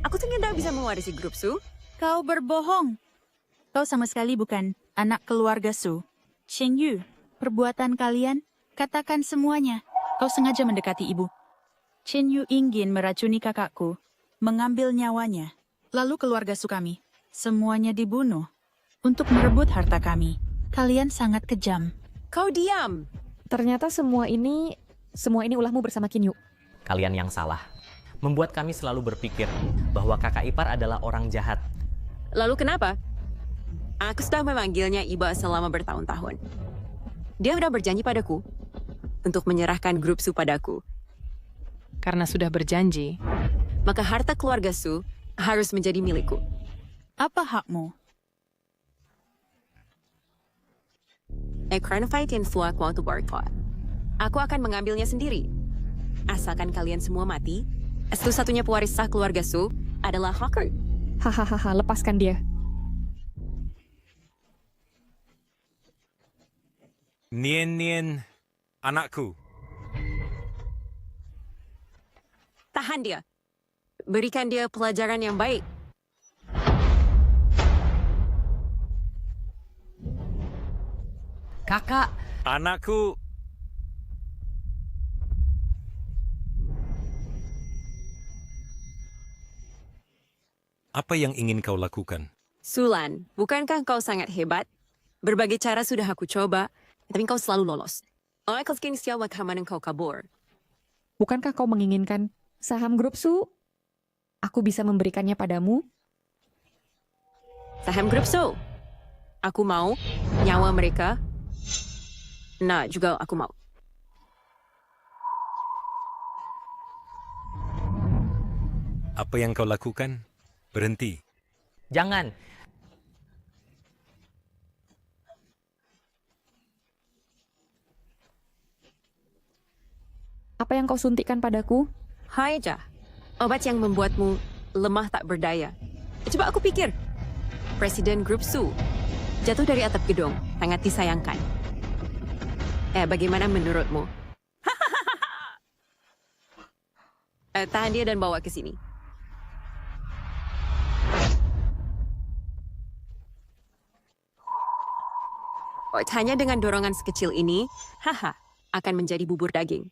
Aku tidak bisa mewarisi grup Su. Kau berbohong. Kau sama sekali bukan anak keluarga Su. Cheng Yu, perbuatan kalian, katakan semuanya. Kau sengaja mendekati ibu. Chen Yu ingin meracuni kakakku, mengambil nyawanya. Lalu keluarga Su kami, semuanya dibunuh. Untuk merebut harta kami. Kalian sangat kejam. Kau diam. Ternyata semua ini ulahmu bersama Qin Yu. Kalian yang salah. Membuat kami selalu berpikir bahwa kakak ipar adalah orang jahat. Lalu kenapa? Aku sudah memanggilnya Iba selama bertahun-tahun. Dia sudah berjanji padaku untuk menyerahkan grup Su padaku. Karena sudah berjanji, maka harta keluarga Su harus menjadi milikku. Apa hakmu? Ekranfightin Fuak waktu boykot. Aku akan mengambilnya sendiri. Asalkan kalian semua mati, satu-satunya pewaris sah keluarga Su adalah Hawker. Hahaha, lepaskan dia. Nien, anakku. Tahan dia. Berikan dia pelajaran yang baik. Kakak. Anakku. Apa yang ingin kau lakukan? Sulan, bukankah kau sangat hebat? Berbagai cara sudah aku coba, tapi kau selalu lolos. Aku ingin siapa keamanan kau kabur. Bukankah kau menginginkan saham grup Su? Aku bisa memberikannya padamu. Saham grup Su. Aku mau nyawa mereka. Nah, juga aku mau. Apa yang kau lakukan? Berhenti. Jangan. Apa yang kau suntikkan padaku? Hai Jah, obat yang membuatmu lemah tak berdaya. Coba aku pikir. Presiden Grup Su jatuh dari atap gedung, sangat disayangkan. Bagaimana menurutmu? Tahan dia dan bawa ke sini. Hanya dengan dorongan sekecil ini, akan menjadi bubur daging.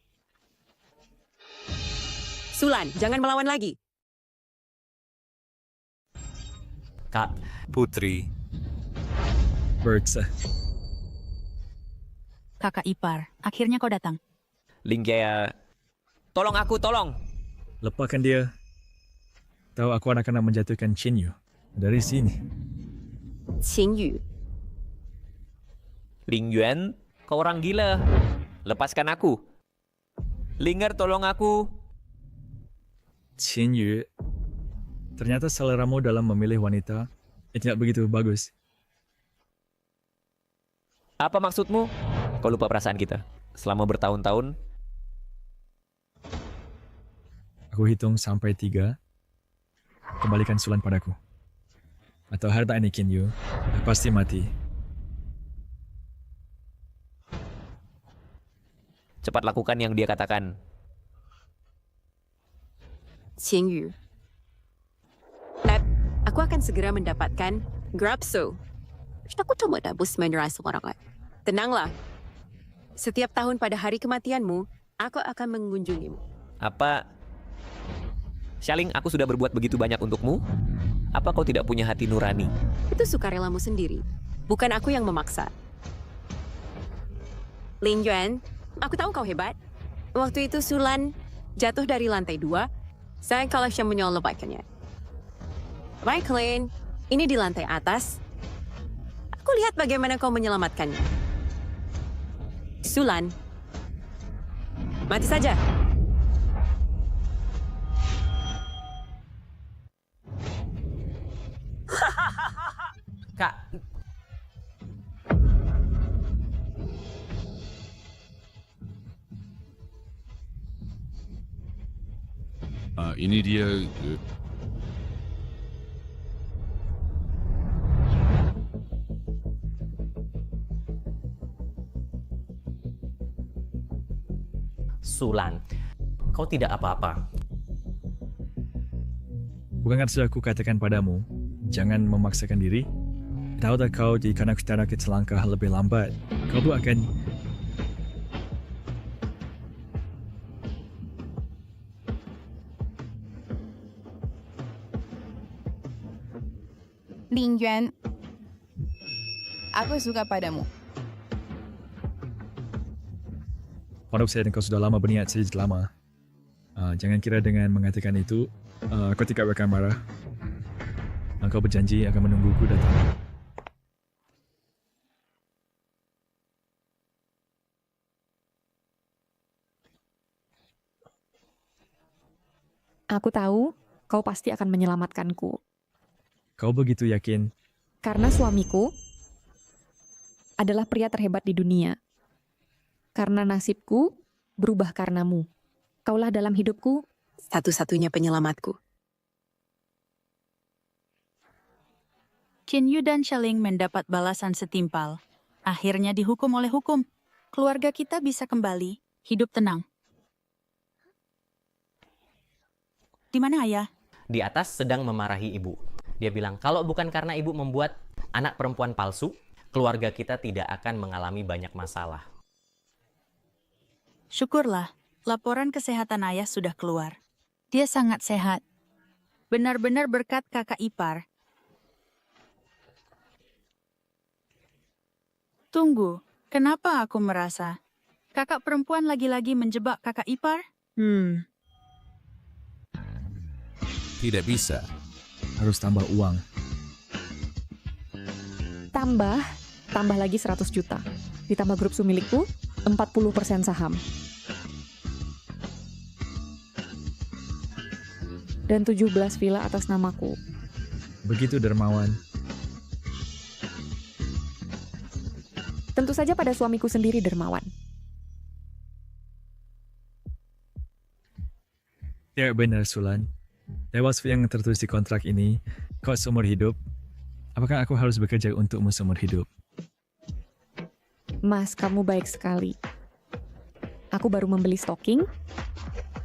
Sulan, jangan melawan lagi. Kak. Putri. Bertsa. Kakak ipar, akhirnya kau datang. Linggaya, tolong aku, tolong. Lepaskan dia. Tahu aku akan menjatuhkan Qin Yu dari sini. Qin Yu. Ling Yuan, kau orang gila. Lepaskan aku. Linger, tolong aku. Qin Yu, ternyata seleramu dalam memilih wanita tidak begitu bagus. Apa maksudmu? Kau lupa perasaan kita. Selama bertahun-tahun. Aku hitung sampai 3. Kembalikan Sulan padaku. Atau harta ini Qin Yu pasti mati. Cepat lakukan yang dia katakan. Qin Yu. Aku akan segera mendapatkan Grabso. Aku cuma dabus menyerah seorang. Tenanglah. Setiap tahun pada hari kematianmu, aku akan mengunjungimu. Apa? Shaling, aku sudah berbuat begitu banyak untukmu. Apa kau tidak punya hati nurani? Itu sukarelamu sendiri. Bukan aku yang memaksa. Ling Yuan, aku tahu kau hebat. Waktu itu Sulan jatuh dari lantai 2. Saya kalau yang menyelamatkannya. Baik, Lin. Ini di lantai atas. Aku lihat bagaimana kau menyelamatkannya. Sulan. Mati saja. Kak. Ini dia. Sulan, kau tidak apa-apa. Bukankah sudah aku katakan padamu, jangan memaksakan diri? Tahu tak kau di kanak-kanak selangkah lebih lambat, kau pun akan... Ling Yuan, aku suka padamu. Pondok saya dan kau sudah lama berniat sejak lama. Jangan kira dengan mengatakan itu, kau tidak akan marah. Kau berjanji akan menungguku datang. Aku tahu kau pasti akan menyelamatkanku. Kau begitu yakin? Karena suamiku adalah pria terhebat di dunia. Karena nasibku berubah karenamu. Kaulah dalam hidupku satu-satunya penyelamatku. Qin Yu dan Shaling mendapat balasan setimpal. Akhirnya dihukum oleh hukum. Keluarga kita bisa kembali hidup tenang. Di mana ayah? Di atas sedang memarahi ibu. Dia bilang, kalau bukan karena ibu membuat anak perempuan palsu, keluarga kita tidak akan mengalami banyak masalah. Syukurlah, laporan kesehatan ayah sudah keluar. Dia sangat sehat. Benar-benar berkat kakak ipar. Tunggu, kenapa aku merasa kakak perempuan lagi-lagi menjebak kakak ipar? Tidak bisa. Harus tambah uang. Tambah lagi 100 juta. Ditambah grup Su milikku, 40% saham. Dan 17 villa atas namaku. Begitu dermawan. Tentu saja pada suamiku sendiri dermawan. Tidak benar, Sulan. Lewat yang tertulis di kontrak ini, kau seumur hidup. Apakah aku harus bekerja untukmu seumur hidup? Mas, kamu baik sekali. Aku baru membeli stocking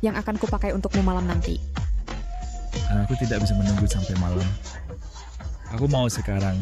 yang akan kupakai untukmu malam nanti. Aku tidak bisa menunggu sampai malam. Aku mau sekarang.